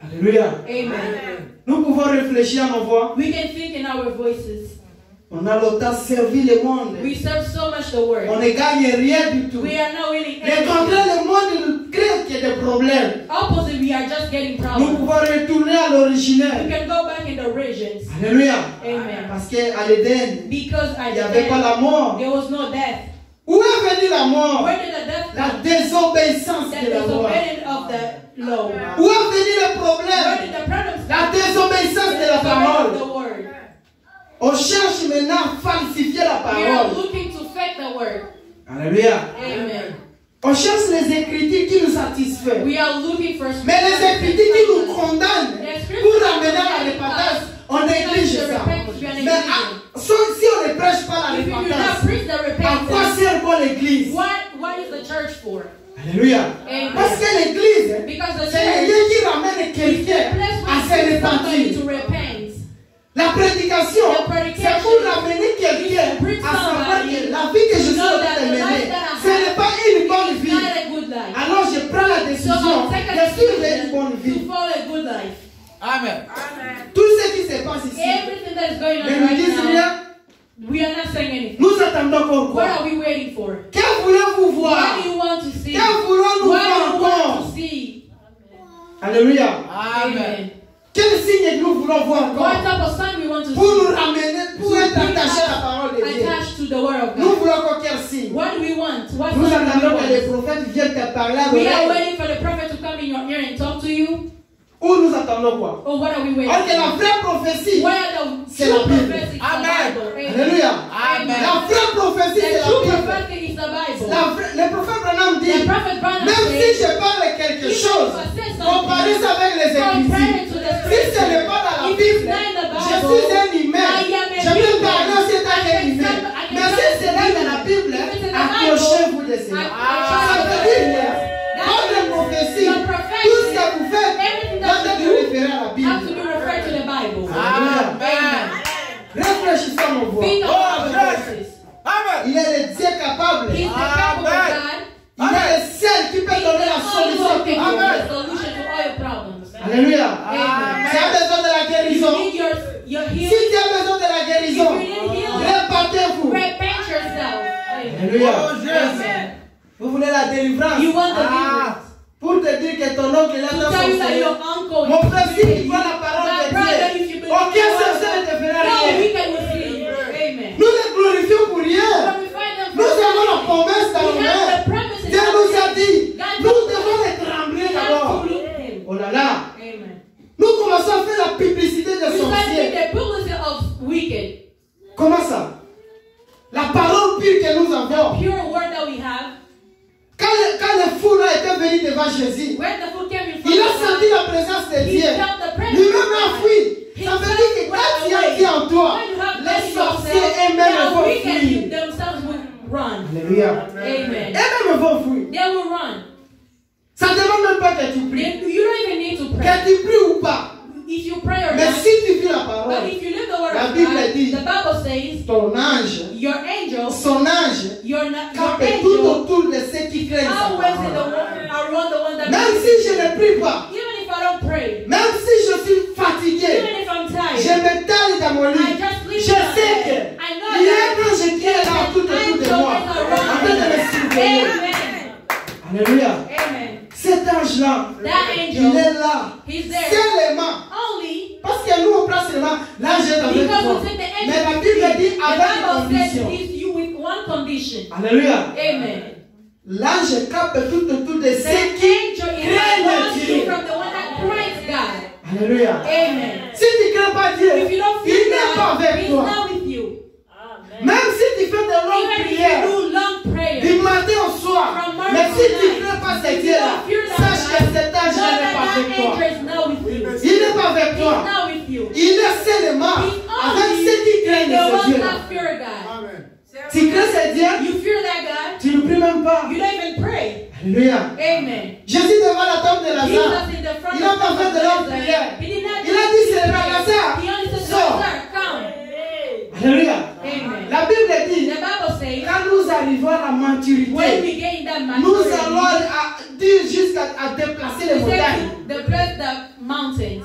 Alléluia. Amen. Nous pouvons réfléchir à nos voix. We can think in our voices. On a longtemps servi le monde. We serve so much the word. On ne gagne rien du tout. We are not winning Le anything. contraire, le monde nous crée qu'il y ait des problèmes. Opposite, we are just getting Nous problems. pouvons retourner à We l'originel. can go back in the regions. Alléluia. Amen. Parce qu'à l'Éden, Because il n'y avait pas la mort. there was no death. Où est venue la mort? Where did the death La come? désobéissance The de la loi. disobedience of the law. Où est venu le Where problème? did the problems La come? désobéissance de la The disobedience parole. of the word. On cherche maintenant à falsifier la We are parole. looking to fake the word. Alléluia. Amen. On cherche les écritures qui nous satisfont. We are looking for Mais les écritures qui nous condamnent The pour ramener à la repentance, on néglige ça. Mais si on ne prêche pas la If you do not repentance, preach the à quoi repentance, sert bon l'église? what is the church for? Alléluia. Amen. Parce que l'église, Because the c'est le church lieu qui ramène is the quelqu'un place à se where somebody repentir. to repent. La prédication, The predication c'est pour ramener quelqu'un is to à savoir bring que la vie que je suis en know train that de the life mener, that I ce n'est pas une bonne It's vie. not a good life. Alors je prends la So décision I'll take a de suivre une decision bonne vie. to follow a good life. Amen. Tout ce qui se passe ici, Everything that is going ne on nous right disent now, rien. we are not saying anything. Nous attendons encore What quoi? are we waiting for? Que voulez-vous voir? What do you want to see? Que voulons-nous What voir do you want encore? to see? Alléluia. Amen. Quel signe nous voulons voir What encore? type of sign we want to Pour see? nous ramener, pour être attachés à la parole de Dieu. Attached to the word of Nous God. voulons encore quel signe? What do we want? What Nous sign do attendons que we les want? prophètes viennent te parler à We are l'oreille. waiting for the prophet to come in your ear and talk to you. Ou nous attendons quoi? Or what are we waiting Or que la for? vraie prophétie, Where are the C'est true la Bible. prophetic? Amen. The Bible. Amen. Alléluia. Amen. La vraie prophétie, The c'est la true Bible. prophetic is the Bible. Le prophète Branham dit, The prophet Branham même si said, je parle quelque even chose, if I say something, comparez ça avec les compare Écritures. it to the Si ce scripture. n'est pas dans la If Bible, it's not in the je Bible, suis un humain. I am a Je peux human. parler aussi étant I qu'un can humain. tell- I can Mais si tell c'est là dans la Bible, If it's in the accrochez-vous de I- cela. I- Ça veut dire, votre prophétie, The prophecy, tout ce que vous faites, everything doit that être you do référé à la have to Bible. be referred to the Bible. Amen. Réfléchissons à nos voix. Think of our voices. Amen. Il est le Dieu capable. He's the capable Amen. God. Il est le seul qui peut He's donner la the solution. only one who can Amen. give the solution to all your problems. Alléluia. Amen. Tu as besoin de la guérison. Alléluia. Oh, Jésus. Vous voulez la délivrance? You want deliverance. Pour te dire que ton oncle est To dans tell son you that your Seigneur. uncle Mon is frère, si deceiving tu you. vois la parole My de brother, if Dieu, you believe aucun the word sorcier of ne te fera God, no rien. wicked will flee you. Amen. Nous les glorifions pour rien. Glorify them for Nous avons la nothing. promesse dans We nos have mains. the promises Dieu nous a of dit, God. nous devons les trembler We have d'abord. to look him. Oh là là. Amen. Nous commençons à faire la publicité des We start with sorciers. the publicity of wicked. Comment ça? La parole pure que nous avons. Pure word that we have. Quand le fou là était venu devant Jésus, When the food came in front il a of senti God, la présence de he Dieu. felt the presence Lui-même a of God. fui. He Ça veut felt dire que went quand tu as away. Dieu en toi, When you have les God in sorciers yourself, eux-mêmes the vont wicked fuir. themselves will run. Alléluia. Amen. Eux-mêmes vont fuir. They will run. Ça ne demande même pas que tu pries. You don't even need to pray. Que tu pries ou pas. If you pray or Mais not, si tu vis la but parole, if you live the word La of Bible God, dit, the Bible says, ton ange, your angel, son ange, your campe tout angel, autour de ceux qui craignent sa always in the parole. one, around the one that Même si je ne prie pas, even if I don't pray, même si je suis fatigué, even if I'm je tired, me taille dans mon I lit. just Je leave sais que I know il y a un that ange qui est là tout autour de moi, en train de me surveiller. Amen. Alléluia. Amen. Cet ange-là, That il angel, est là, he's there seulement. only Parce que nous, on prend seulement l'ange est avec because toi. we take the angel. Mais la Bible dit The avec Bible une says condition. it's you with one condition. Alléluia. Amen. L'ange capte tout autour de The ceux qui angel is craignent one Dieu. from the one that praise God. Alléluia. Amen. Si tu ne crains pas Dieu, If you don't il feel n'est pas God, avec he's toi. not with you. Même si tu fais de longues Even if prières, you do long prayers, du matin au soir, from morning mais to si tu ne night, crains pas if ces you dieux-là, don't fear that sache que God, cet ange know n'est pas that avec toi. angel is not with you. Il n'est pas avec He's toi. not with you. Il est seulement He's avec only ceux qui craignent the ce one Dieu-là. that fear God. Tu crains ce Dieu, You fear that God, tu ne pries même pas. you don't even pray. Alléluia. Amen. Jésus devant la tombe de Lazare, Jesus in the front il n'a pas fait de longue Lazarus, prière. he did not Il do a dit, his c'est prayer. Lazare, He only said, sors. Lazarus, come. Alléluia. Amen. La Bible dit, The Bible says, quand nous arrivons à la when maturité, we gain that nous maturity, allons dire jusqu'à déplacer les he montagnes. said to bless the mountains.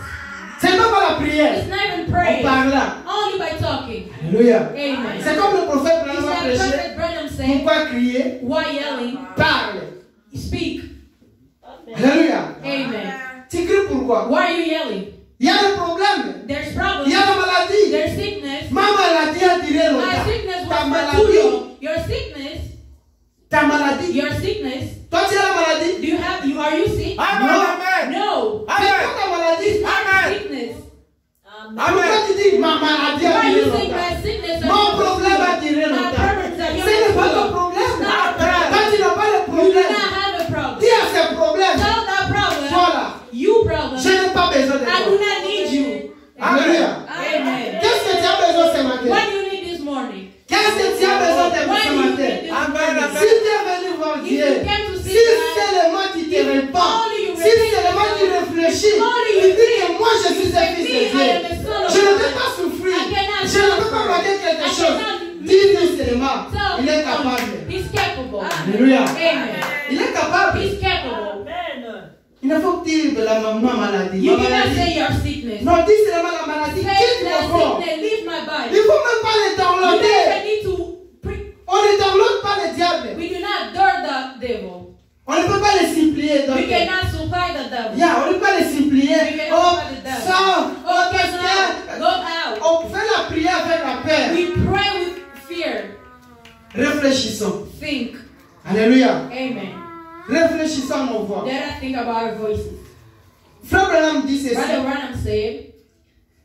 C'est même pas la prière. It's not even On praying, parle là. only by talking. Alléluia. Amen. C'est comme le prophète He Branham a said, prêché. Prophet Branham said, Pourquoi crier? why yelling? Parle. Speak. Alléluia. Amen. Tu cries pourquoi? Why are you yelling? Il y a des problèmes. There's Il problems. y a la maladie. There's sickness. Ma maladie a duré My longtemps. sickness Ta was for too maladie. long. Your sickness, Ta maladie. your sickness. Toi, tu as la maladie. Do you have? Are you sick? Amen. No. C'est pas ta maladie. Amen. Sickness. Pourquoi tu dis ma maladie a Why are duré you saying longtemps? my sickness? Mon problème a duré My longtemps. problems are Ce n'est pas ton problème. It's not a problem. Quand tu n'as pas de You do problème, not have a problem. dis à ces problèmes. Tell that problem. Voilà. You problem. Je n'ai pas besoin de I do toi. not need you. Alléluia. Amen. Qu'est-ce que tu as besoin ce matin? What do you need this morning? Qu'est-ce que tu as besoin de What ce do you matin? need this Amen, morning? amen. Si tu es venu voir If Dieu, you came to see si God, seulement tu te répands, only you si repent, seulement tu réfléchis, only tu you dis que think, moi je suis un you fils say, de Dieu, I am a son of je ne God. peux pas souffrir, I cannot je ne peux pas suffer. manquer quelque I chose. cannot Dis-lui seulement, Tell il est him capable. He's capable. Alléluia. Amen. Il est capable. He's capable. Il ne faut pas dire de la ma maladie. You Ma cannot maladie. say your sickness. Non, dis seulement la maladie. Say Quitte that mon corps. sickness, leave my Il body. ne faut même pas les You don't downloader. even need to On ne download pas le diable. we do not dare the devil. On ne peut pas les supplier. Donc, We cannot supply the devil. yeah, on ne peut pas les supplier. We cannot Oh, supply the devil. sors. Oh, Oh, get parce que out. Go out. on fait la prière avec la paix. We pray with fear. Réfléchissons. Think. Alléluia. Amen. Réfléchissons à nos voix. Let us think about our voices. Frère Branham dit ceci. Brother Branham said,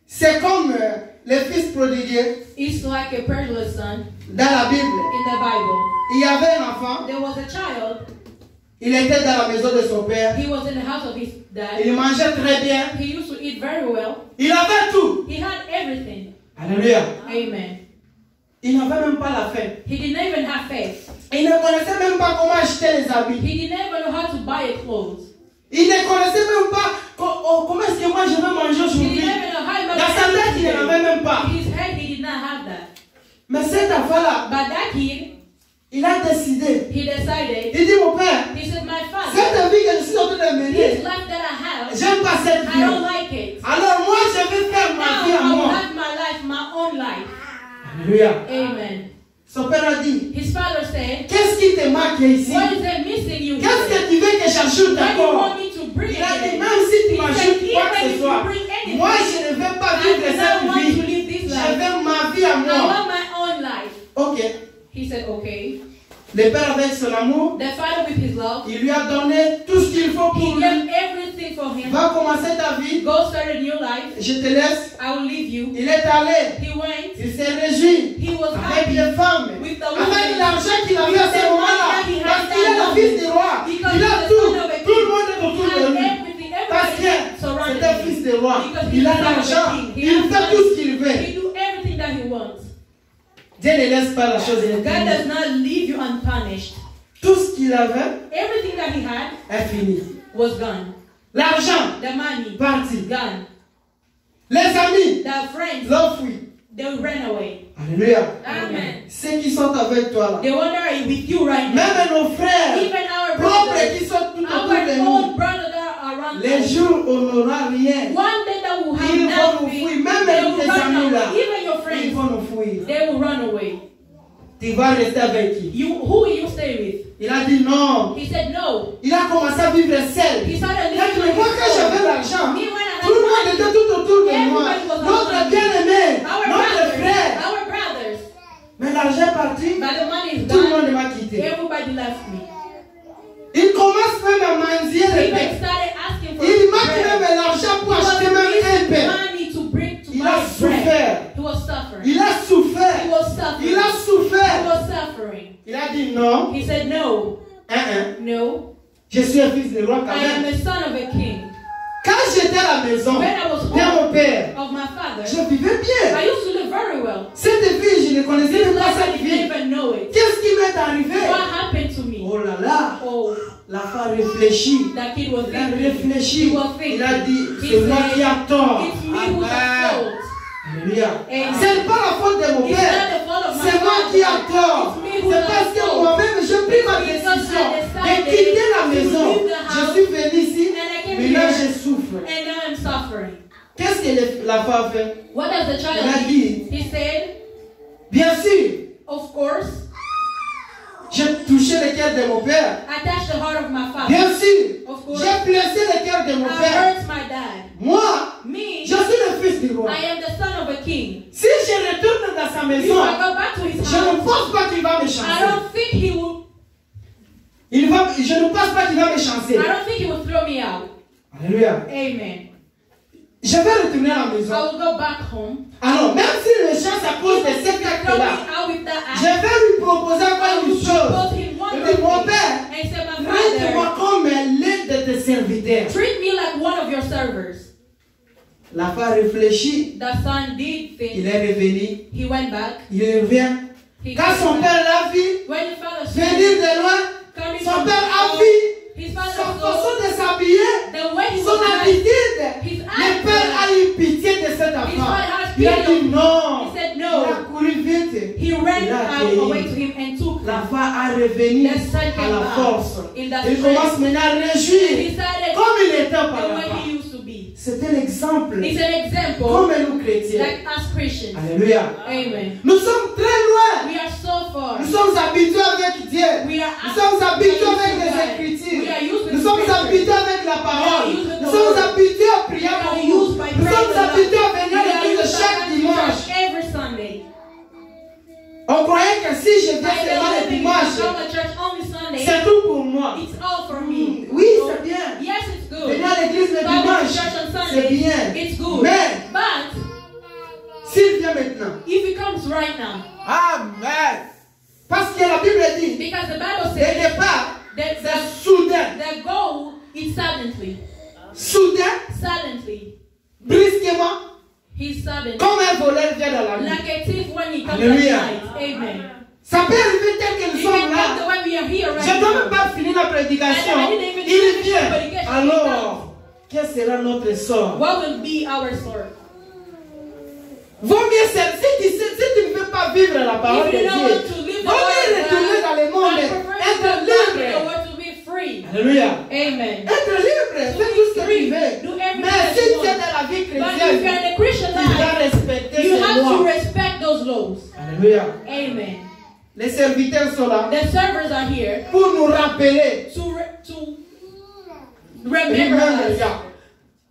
C'est comme le fils prodigué it's like a prodigal son dans la Bible. in the Bible. Il y avait un enfant. There was a child. Il était dans la maison de son père. He was in the house of his dad. Il mangeait très bien. He used to eat very well. Il avait tout. He had everything. Alléluia. Amen. Il n'avait même pas la faim. He didn't even have faith. Il ne connaissait même pas comment acheter les habits. He didn't even know how to buy a clothes. Il ne connaissait même pas comment est-ce que moi je vais manger He aujourd'hui. didn't even know how he Dans sa tête, il n'avait même pas. In his head, he did not have that. Mais cet enfant-là, But that kid, il a décidé. he decided. Il dit, mon père, He said, my cette father, vie que je suis en train de this mener, life that I have, j'aime pas cette I don't vie. like it. Alors moi, je vais faire ma Now vie à I will moi. have my life, my own life. Alléluia. Amen. Son père a dit, His father said, qu'est-ce ici? What is that missing you Qu'est-ce here? que tu veux que j'ajoute Why do you encore? want me to bring Il a dit, it? même si tu He said, m'ajoutes quoi que even ce if soit, you bring anything, moi je ne veux pas I vivre do not cette want to vie. live this Je life. veux ma vie à I moi. want my own life. Ok. He said, okay. Le Père avec son amour, The Father with his love, il lui a donné tout ce qu'il faut he pour lui. gave everything for him. Va commencer ta vie. Go start a new life. Je te laisse. I will leave you. Il est allé. He went. Il s'est réjoui. He was Avec happy les femmes. with the Avec woman. l'argent qu'il avait à ce moment-là. Parce qu'il est le fils du roi. Because Il a he's the tout. son of a Tout le king. monde est He autour de has lui. everything. Parce Everybody que surrounded c'est un him. fils du roi. Because Il he's a the son of a l'argent. king. He Il has fait tout ce qu'il money. veut. He do everything that he wants. Dieu ne laisse pas la chose God infinie. does not leave you unpunished. Tout ce qu'il avait Everything that he had est fini. was gone. L'argent, The money, parti. gone. Les amis, The friends, l'ont fui. they ran away. Alléluia. Amen. Ceux qui sont avec toi là. The one that are with you right now. Même nos frères Even our propres brothers, qui sont tout autour our de nous. own brothers that are around Les us. jours où on n'aura rien, One day that will ils have vont nous fuir. nothing, Même they will tes run amis là, away. Even your ils friends, vont nous fuir. they will run away. Tu vas rester avec qui? Who will you stay with? Il a dit non. He said no. Il a commencé à vivre seul. He started Il a dit, living mais moi on quand his j'avais own. l'argent, Me when I tout le monde had était money, tout autour de moi. everybody was Notre around me. bien-aimé, Our notre brothers, frère. our brothers. Mais l'argent est parti, But the money is tout le monde gone. m'a quitté. Everybody left me. Il commence même à mendier le People pain. started asking for Il manque bread. même l'argent pour He was acheter même un using pain. money to bring to Il buy a bread. souffert. He was suffering. Il a He souffert. was suffering. Il a He souffert. was suffering. Il a dit non. He said no. No. Je suis un fils de roi quand I am même. the son of a king. Quand j'étais à la maison When I was de mon home père, of my father, je vivais bien. I used to live very well. Cette vie, je ne connaissais This même pas life I cette didn't vie. even know it. Qu'est-ce qui m'est arrivé? What happened to me? Oh là là, Oh, la femme réfléchit. that kid was Il a thinking. réfléchi. He was thinking. Il a dit, He c'est moi said, qui a tort. It's me who's at Amen. fault. Alléluia. Amen. Ce n'est pas la faute de mon It's père. not the fault of my C'est moi father. qui a tort. It's me who's C'est at parce que fault. moi-même, j'ai pris ma Because décision I de decided quitter la to maison. leave the Je house. suis venu ici. And I came Maintenant, here. je souffre. And now I'm suffering. Qu'est-ce que la femme fait? What does the child Il a do? dit, He said, bien sûr, of course, j'ai touché le cœur de mon père. I touched the heart of my father. Bien sûr, Of course, j'ai blessé le cœur de mon I père. hurt my dad. Moi, Me, je suis le fils du roi. I am the son of a king. Si je retourne dans sa If maison, I go back to his je ne house, pense pas qu'il va me I chancer. don't think he will. Je ne pense pas qu'il va me chancer. I don't think he will throw me out. Alléluia. Amen. Je vais retourner à la I maison. will go back home. Alors, même s'il me chasse à cause de Even if cet he throw me acte-là, out with that je act, vais lui proposer I encore will une chose. propose him one Je dis, mon more thing. père, And say, my traite-moi father, comme l'un de tes serviteurs. treat me like one of your servers. La femme réfléchit. The son did Il think. est revenu. He went back. Il revient. He Quand son came back. père l'a vu, When the father saw venir him de loin, coming son from père a home, vu his son father façon saw de s'habiller, the way he son was dressed. habitude. His Le père a eu pitié de cet enfant. father has Il a pity dit on him. non. He said Il a no. couru vite. He ran Il a accueilli. away to him and took La him. femme a revenu The son à came la back force. in that Il strength. commence maintenant à He réjouir started comme il était the way auparavant. he used to be. C'est un exemple It's an example comme nous chrétiens. like as Christians. Alléluia. Amen. Nous sommes très loin. We are so far. Nous sommes habitués avec Dieu. We are Nous sommes habitués we are avec used to les God. Écritures. We are used with Nous sommes scripture. habitués avec la parole. We are used with Nous the sommes word. habitués à prier We are beaucoup. used by Nous praying sommes a lot. habitués à We venir à are l'église used chaque to dimanche. church every Sunday. On croyait que si je viens I seulement le believe if dimanche, you come to church only Sunday, c'est tout pour moi. it's all for me. Oui, So, c'est bien. yes, it's good. Venir à l'église le Coming to dimanche, church on c'est Sunday, bien. it's good. Mais But s'il vient maintenant, if it comes right now, Amen. parce que la Bible dit, because the Bible le says départ, that c'est soudain. the goal is suddenly, Soudain, brusquement, he's sudden. comme un voleur vient dans la nuit. Like a thief when he comes Hallelujah. at night. Amen. Ça peut arriver tel que nous Even sommes like the là. way we are here Je right ne dois même now. pas finir la prédication. I didn't even Il finish the vient. predication. Alors, quel sera notre sort? What will be our sort? Vaut mieux, si tu ne veux pas vivre la parole If de you don't Dieu, want to live the vaut mieux word of retourner dans le God, monde, I prefer to être go back to the libre. word to be free. Alléluia. Amen. Être libre, fais tout ce que tu veux. Do everything Mais that si you tu es want. dans la vie But if you're chrétienne, in a Christian tu dois life, respecter you ces have to lois. respect those laws. Alléluia. Amen. Les serviteurs sont là The servers are here pour nous rappeler. to remember us.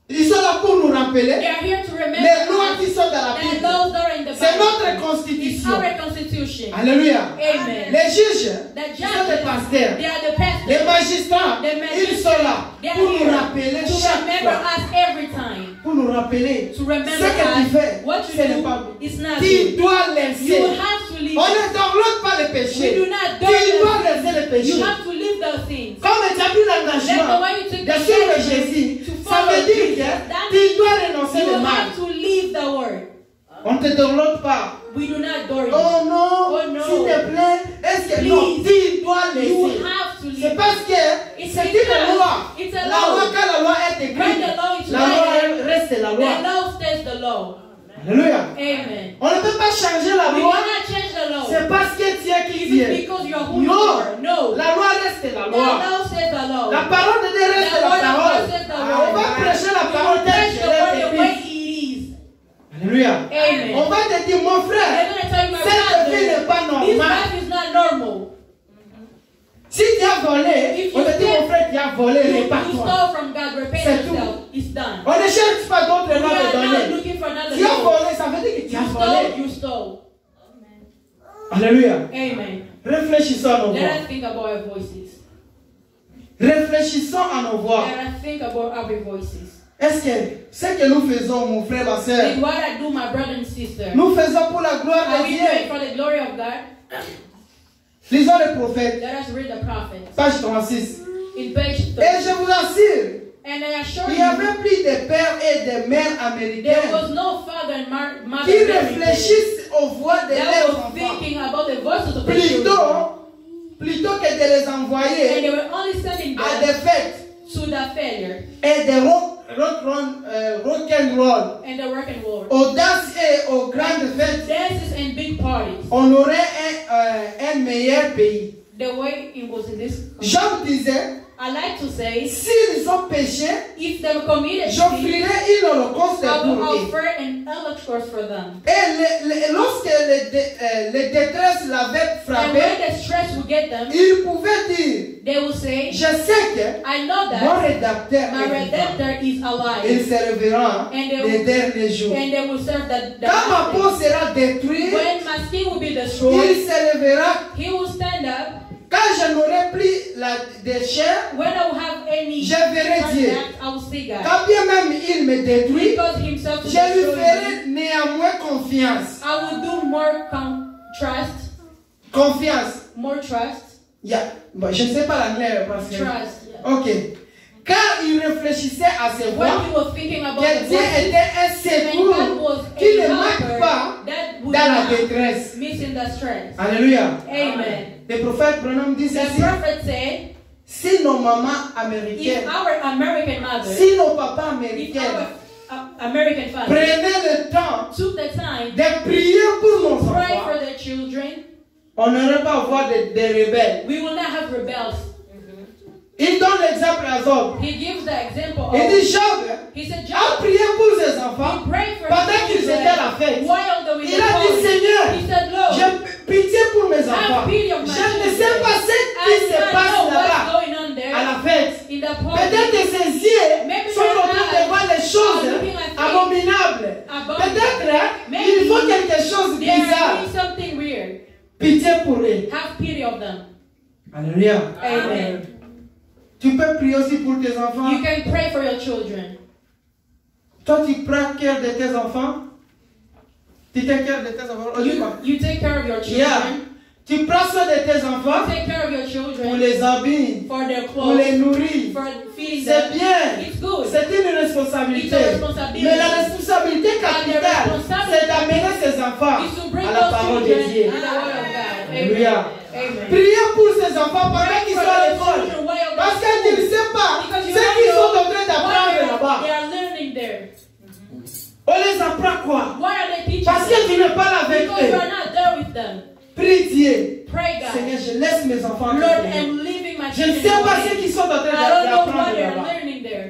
Ils sont là pour nous rappeler They are here to remember les lois qui us sont dans la and Bible. those that are in the C'est Bible. notre It's constitution. our constitution. Alléluia. Amen. Les juges, The ils sont des judges, pasteurs. they are the pastors. Les magistrats, The ils sont là They are pour nous here rappeler to chaque remember fois. us every time. Pour nous rappeler To remember ce que tu us. fais. What Ce you n'est pas do is not Tu good. dois You laisser. have to leave. On ne download pas les péchés. We do not Tu do dois that. laisser les péchés. You have to leave those things. Comme tu as pris That's the l'engagement way you take de the suivre decision Jésus, to ça follow veut dire Jesus. que That tu means dois renoncer you le mal. have to leave the word. On ne te download pas. We do not door you. Oh non, Oh no. s'il te plaît, est-ce que Please. non, tu dois You laisser. have to leave. C'est parce que It's c'est une loi. It's a La loi, law. quand la loi est When écrite, the law is la loi written, reste la the loi. law stays the law. Alléluia. Amen. On ne peut pas changer la We loi. cannot change the law. C'est parce que tu es qui tu It's es. because you are who you Non, are. No. la loi reste la The loi. law says the law. La parole de Dieu reste The la word of parole. God says the On word. va prêcher la parole You telle preach the qu'elle word est the way écrite. it is. Alléluia. Amen. On va te dire, mon frère, They're going to tell you, my cette vie n'est pas brother, this normale. life is not normal. Si tu as volé, If on you te dit, mon frère, tu as volé, You répare-toi. stole from God, repay C'est yourself. It's done. On ne cherche pas d'autres We noms are de not donner. looking for another Tu as law. volé, ça veut dire que tu You as stole, volé. you stole. Alléluia. Amen. Réfléchissons à nos voix. Let us think about our voices. Réfléchissons à nos voix. Let us think about our voices. Est-ce que ce que nous faisons, mon frère, ma soeur, Is what I do, my brother and sister. nous faisons pour la gloire Are de we Dieu? doing for the glory of God? Lisons les prophètes, Let us read the prophets. page 36. In page Et 30. je vous assure, And I assure il n'y you, avait plus de pères et de mères there américains was no father and mother qui American réfléchissent aux voix de that leurs was enfants. thinking about the voices of the children. Plutôt que de les And envoyer they were only sending à them des fêtes to the failure et des rock'n'roll, and the work and war. aux danses et aux grandes fêtes, Dances and big parties. on aurait un meilleur pays. The way it was in this country. Job disait, I like to say, s'ils ont péché, if they committed sin, j'offrirai une holocauste I will pour eux. offer an holocaust for them. Et lorsque les détresses l'avaient And frappé, when the stress will get them, il pouvait dire, they will say, je sais que I know mon that rédacteur my est vivant. Redemptor is Il alive. se révérera And they les will- derniers jours. And they will serve the Quand ma last peau days. sera détruite, When my skin will be il destroyed, se lèvera. he will stand up. Quand je n'aurai plus de chair, When I will have any je verrai Dieu. contact, I will see God. Quand bien même il me détruit, Because himself to je lui destroy me, ferai néanmoins confiance. I will do more trust. Confiance. More trust. Bon, je ne sais pas l'anglais parce que. Trust. Ok. Quand il réfléchissait à ses When voix, he was thinking about que the Dieu voices, était un and God secours was qui a ne manque helper pas that would dans la not détresse. miss in the stress. Alléluia. Amen. Le prophète Branham dit The ceci. prophet said, Si nos mamans if américaines, our American mother, si nos papas if américains our American father prenaient le temps took the time de prier pour nos pray enfants, for their children, on n'aurait pas à voir des rebelles. we will not have rebels. Il donne l'exemple à Job. He gives the example Il of, dit Job he said, a Job, prié pour ses enfants he prayed for pendant his qu'ils étaient à la fête. children while they were in Il a dit the Seigneur, He said, Lord, j'ai pitié pour mes enfants. pity of Je my ne sais children. pas ce I qui do se not passe know what's là-bas going on there à la fête. in the party. Peut-être que ses yeux Maybe sont en train de voir les choses abominables. Peut-être il faut quelque chose de They are bizarre. doing something weird. Pitié pour eux. Have pity of them. Alléluia. Amen. Tu peux prier aussi pour tes enfants. You can pray for your children. Toi, tu prends care de tes enfants. Tu take care de tes enfants. You take care of your Yeah. children. Tu prends soin de tes enfants Take care of your pour children. les habiller, For their pour clothes. les nourrir. For feeding C'est them. bien. It's good. C'est une responsabilité. It's a responsibility. Mais la responsabilité capitale, c'est d'amener ses enfants Is to bring à la those parole de children Dieu. to the word of God. Alléluia. Amen. Priez pour ses enfants pendant Pray qu'ils for sont à those l'école. children while they're Parce at qu'ils ne school. savent pas Because ce you don't qu'ils sont know en train what d'apprendre là-bas. they are learning there. On les apprend quoi? Why are they teaching Parce que them? tu n'es pas là avec Because you eux. are not there with them. Prie Dieu. Pray God. Seigneur, je laisse mes enfants. Lord, te bénir. I'm leaving my Je ne children sais pas away. ce qu'ils sont en train I don't know what d'apprendre they are là-bas. learning there.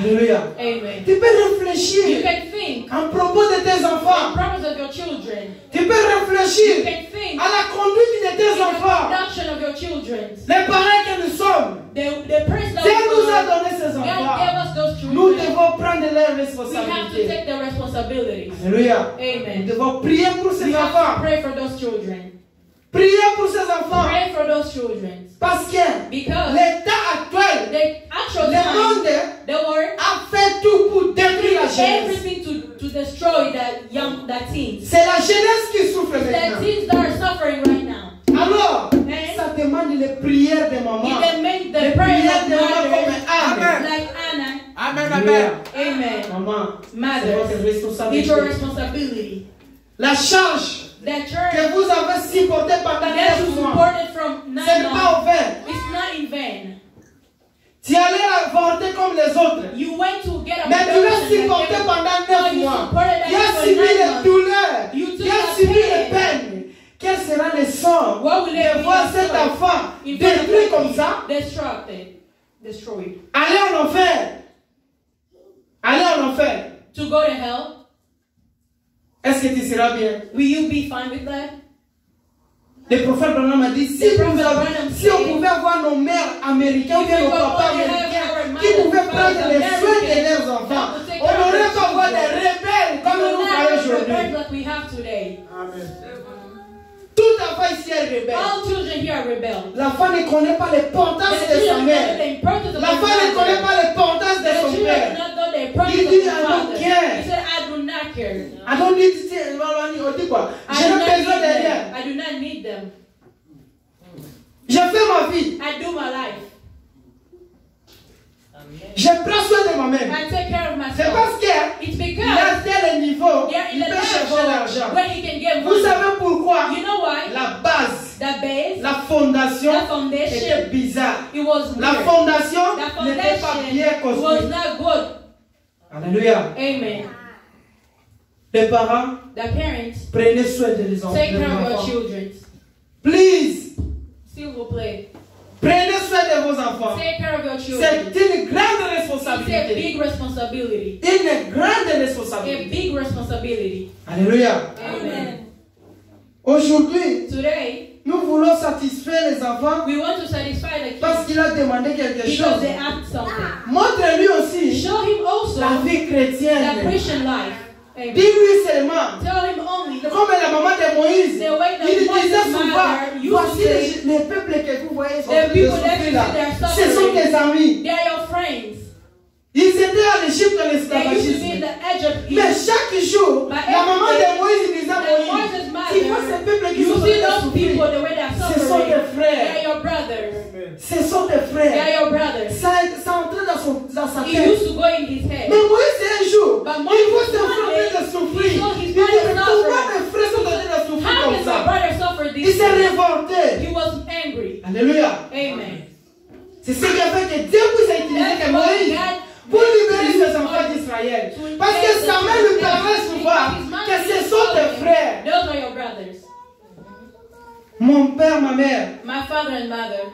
Alléluia. Amen. Tu peux You réfléchir can think en propos de tes the enfants. promise of your children. Tu peux You réfléchir can think à la conduite de tes in the enfants. production of your children. Les parents que nous sommes. The person that Dieu nous a God donné ces gave enfants. us those Nous children. devons prendre leurs We have to responsabilités. take the responsibilities. Alléluia. Nous Amen. devons prier pour We ces have to enfants. pray for those children. Prier pour ces enfants. Pray for those children. Parce que Because l'état actuel, the actual le time, monde the world a fait tout pour détruire la did jeunesse. everything to destroy that teens. C'est la jeunesse qui souffre The maintenant. teens that are suffering right now. Alors, And ça demande les prières de maman. it made Les the prayers prières of de maman comme mothers Anne. like Anna. Amen, Alléluia. amen. Amen. Maman, c'est Mothers, votre it's responsabilité. your responsibility. La charge The church que vous avez supportée pendant that 9 you mois, supported from ce 9 n'est months, pas au vain. it's not in vain. Tu allais avorter comme les autres. You went to get a Mais tu l'as abortion supporté like pendant every- 9 you mois. supported that Il a for subi 9 les months. douleurs. You took Il a the subi pain. les peines. Quel sera le sort What will it de be voir the cet sort? enfant In front of détruit you, comme ça? destroyed. Aller en enfer. Aller en enfer. To go to hell, Est-ce que tu seras bien? will you be fine with that? Le prophète Branham a dit, The prophet Branham si on said, pouvait avoir nos mères américaines ou if bien we nos could papas only have américains our qui mothers, pouvaient prendre fathers, les soins de Americans, leurs enfants, that would take on care of n'aurait their pas avoir des children. rebelles comme We nous will not voyons have the aujourd'hui. rebels that we have today. Tout enfant ici est rebelle. All children here are rebels. L'enfant ne connaît pas l'importance The de sa children know mère. the importance of L'enfant their ne connaît mother. pas l'importance de The son children do père. not know the importance Il of dit, their I don't father. care. He said, I do not care. I don't need to say, on dit quoi? I Je do n'ai not besoin need de rien. them. I do not need them. Je fais ma vie. I do my life. Je prends soin de moi-même. I take care of C'est myself. parce qu'il It's a because tel niveau, they are in il the peut chercher l'argent. level where he can get Vous money. savez pourquoi? You know why? La base, The base, la fondation the était foundation, bizarre. it was La weird. fondation The n'était pas bien foundation was construite. not good. Alléluia. Amen. Les parents, The parents prenez soin de les enfants. take de care vos of your enfants. children. Please, Still will play. prenez soin de vos enfants. Take care of your children. C'est une grande It's a responsabilité. big responsibility. Une grande A responsabilité. big responsibility. Alléluia. Amen. Aujourd'hui, Today, nous voulons satisfaire les enfants we want to satisfy the parce kids qu'il a demandé quelque because chose. they ask something. Montre-lui aussi Show him also la vie the chrétienne. Christian life. Amen. Dis-lui seulement, Tell him only comme la maman de Moïse, the way that il disait Moses' souvent, mother used to voici say, les peuples que vous voyez sont the people that souffrir you là. see they are Ce sont suffering. tes amis. They are your friends. Ils étaient en Égypte en They used to be in esclavagisme. the Egypt. Mais chaque jour, But la maman every de day, Moïse disait à the Moïse, Moses' tu vois ces mother, peuples qui you sont en see train de those people souffrir. the way they are Ce sont suffering. tes They frères. are your brothers. Ce sont tes They frères. are your brothers. Ça entrait dans sa He tête. used to go in his head. Mais Moïse, un jour, But il Moses voit ses one frères en day, train de souffrir. he saw his Il dit, brothers mais pourquoi suffering. mes frères sont en train de souffrir How comme can my ça? brother suffer Il this s'est way? révolté. He was angry. Alléluia. Amen. C'est ce qui a fait que Dieu puisse utiliser que Moïse pour libérer ses enfants d'Israël. Parce que sa mère lui parlait souvent que ce sont tes frères. Those are your brothers. Mon père, ma mère, My father and mother.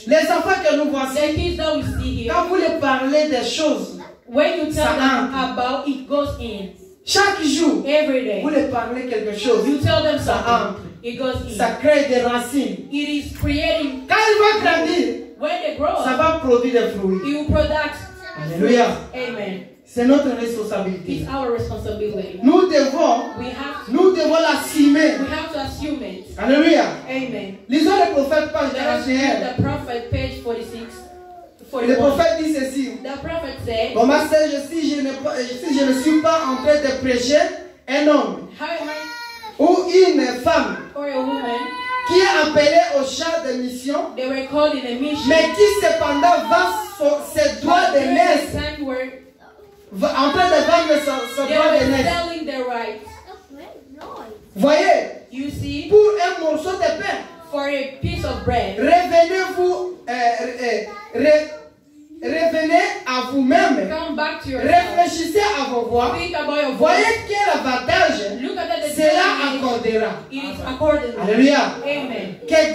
les enfants que nous voici, The kids that we see here. quand vous les parlez des choses, When you tell Ça them entre. about it goes in. chaque jour, Every day. vous les parlez quelque chose, You tell them ça something. entre. It goes in. Ça crée des racines. It is creating. Quand il va grandir, When they grow ça up, va produire des fruits. it will produce. Alléluia. Amen. C'est notre responsabilité. It's our responsibility. Nous devons l'assumer. We have to assume it. Alléluia. Amen. Lisons le prophète page Let us 41. read the prophet, page 46. Le 41. prophète dit ceci. The prophet said, Comment sais-je si je ne suis pas en train de prêcher un homme ou une femme or a woman, qui est appelé au champ de mission, they were called in a mission. mais qui cependant vend ses droits But de during naissance, the time where en train de vendre son they droit de were naissance. selling their rights. Voyez, You see, pour un morceau de pain, for a piece of bread, revenez-vous, revenez à vous-même, come back to yourself. réfléchissez à vos voix, Think about your voyez voice. quel avantage Look at that. cela accordera. It is accordingly. Alléluia. Amen. Que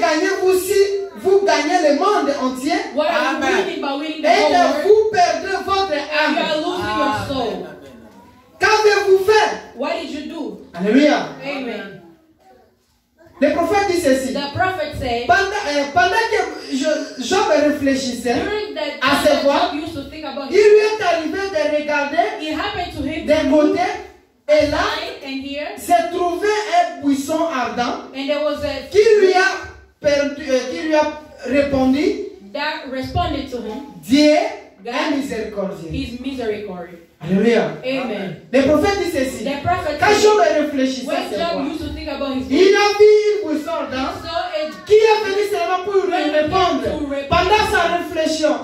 gagnez-vous si vous gagnez le monde entier What are you Amen. winning by winning the et whole que world? vous perdrez Job réfléchissait During that à time ses that voix, Job used to think about il lui est arrivé de regarder it happened to him d'un côté et là, right and here, s'est trouvé un buisson ardent and there was a qui lui a répondu, that responded to him. Dieu est miséricordieux. His misericordia. Alléluia. Amen. Le prophète dit ceci. The prophet Quand said, Job réfléchissait à when ses Job voix, used to think about his il a vu un buisson ardent he saw a qui est venu seulement pour lui répondre. Pendant sa réflexion,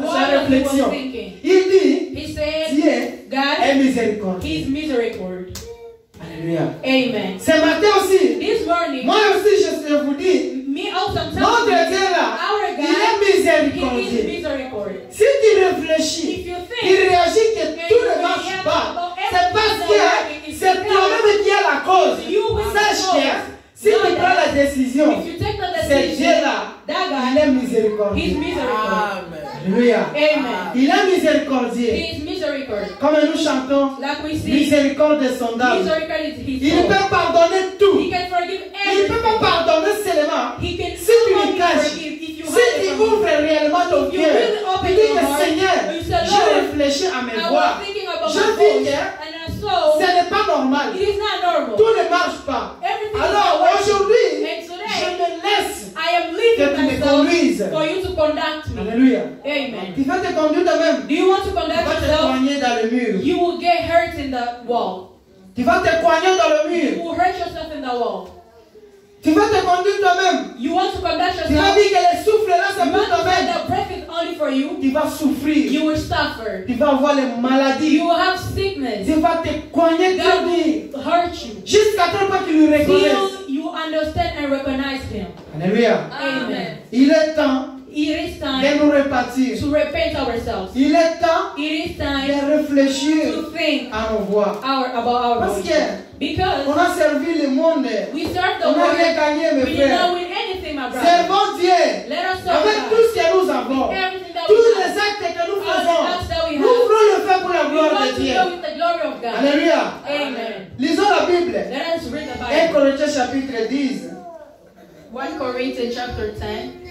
il dit, he said, Dieu est God, miséricordieux. his misericord. Alléluia. Amen. Ce matin aussi, This morning, moi aussi je vous dis, me also notre Dieu là, our il est God, he is miséricordieux. misericord. Si tu réfléchis, If you tu think réagis que tout ne marche pas, c'est parce que c'est toi-même qui as la cause. Sache que si tu prends la décision, if you take the c'est decision, Dieu là, that il God, est miséricordieux. he's misericord. Alléluia. Amen. Il est miséricordieux. He is misericord. Comme nous chantons, Like we see, miséricorde sondable. misericord is his Il soul. peut pardonner tout. He can forgive Il ne peut pas everything. pardonner seulement He can si tu only le caches. forgive if you Si hide tu it from him. ouvres réellement ton If you cœur, really tu open dis your que heart, Seigneur, you say, j'ai Lord, réfléchi à mes I voix. was thinking about Je my dis voice, que and I saw ce n'est pas normal. it is not normal. Tout ne marche pas. Everything Alors is not working. aujourd'hui, And je today, me laisse I am que leaving tu me myself conduises. for you to conduct me. Alléluia. Amen. Tu vas te conduire toi-même. Do you want to Tu conduct vas te yourself? coigner dans le mur. You will get hurt in the wall. Tu vas te coigner dans le You mur. will hurt yourself in the wall. Tu vas te conduire toi-même. You want to conduct Tu vas yourself? dire que le souffle là, c'est You pour want to say toi-même. the breath is only for you? Tu vas souffrir. You will suffer. Tu vas avoir les maladies. You will have sickness. Tu vas te coigner God très bien. will hurt you. Jusqu'à tel point qu'il lui reconnaisse. Till you understand and recognize Him. Alléluia. Amen. Il est temps It is time de nous repartir. to repent ourselves. Il est temps It is time de réfléchir to think à nos voix. about our Parce voice. que Because on a servi le monde. we serve the On n'a rien Lord. gagné, mes We did frères. not win anything, my brother. Servons Dieu. Let us serve Avec God. tout ce que nous avons. Everything that Tous we les have. actes que nous All the faisons. acts that we Nous have. voulons le faire pour la We gloire want de to Dieu. go with the glory of God. Alléluia. Amen. Lisons la Bible. Let us read the 1 Bible. Corinthiens chapitre 10. 1 Corinthians chapter 10.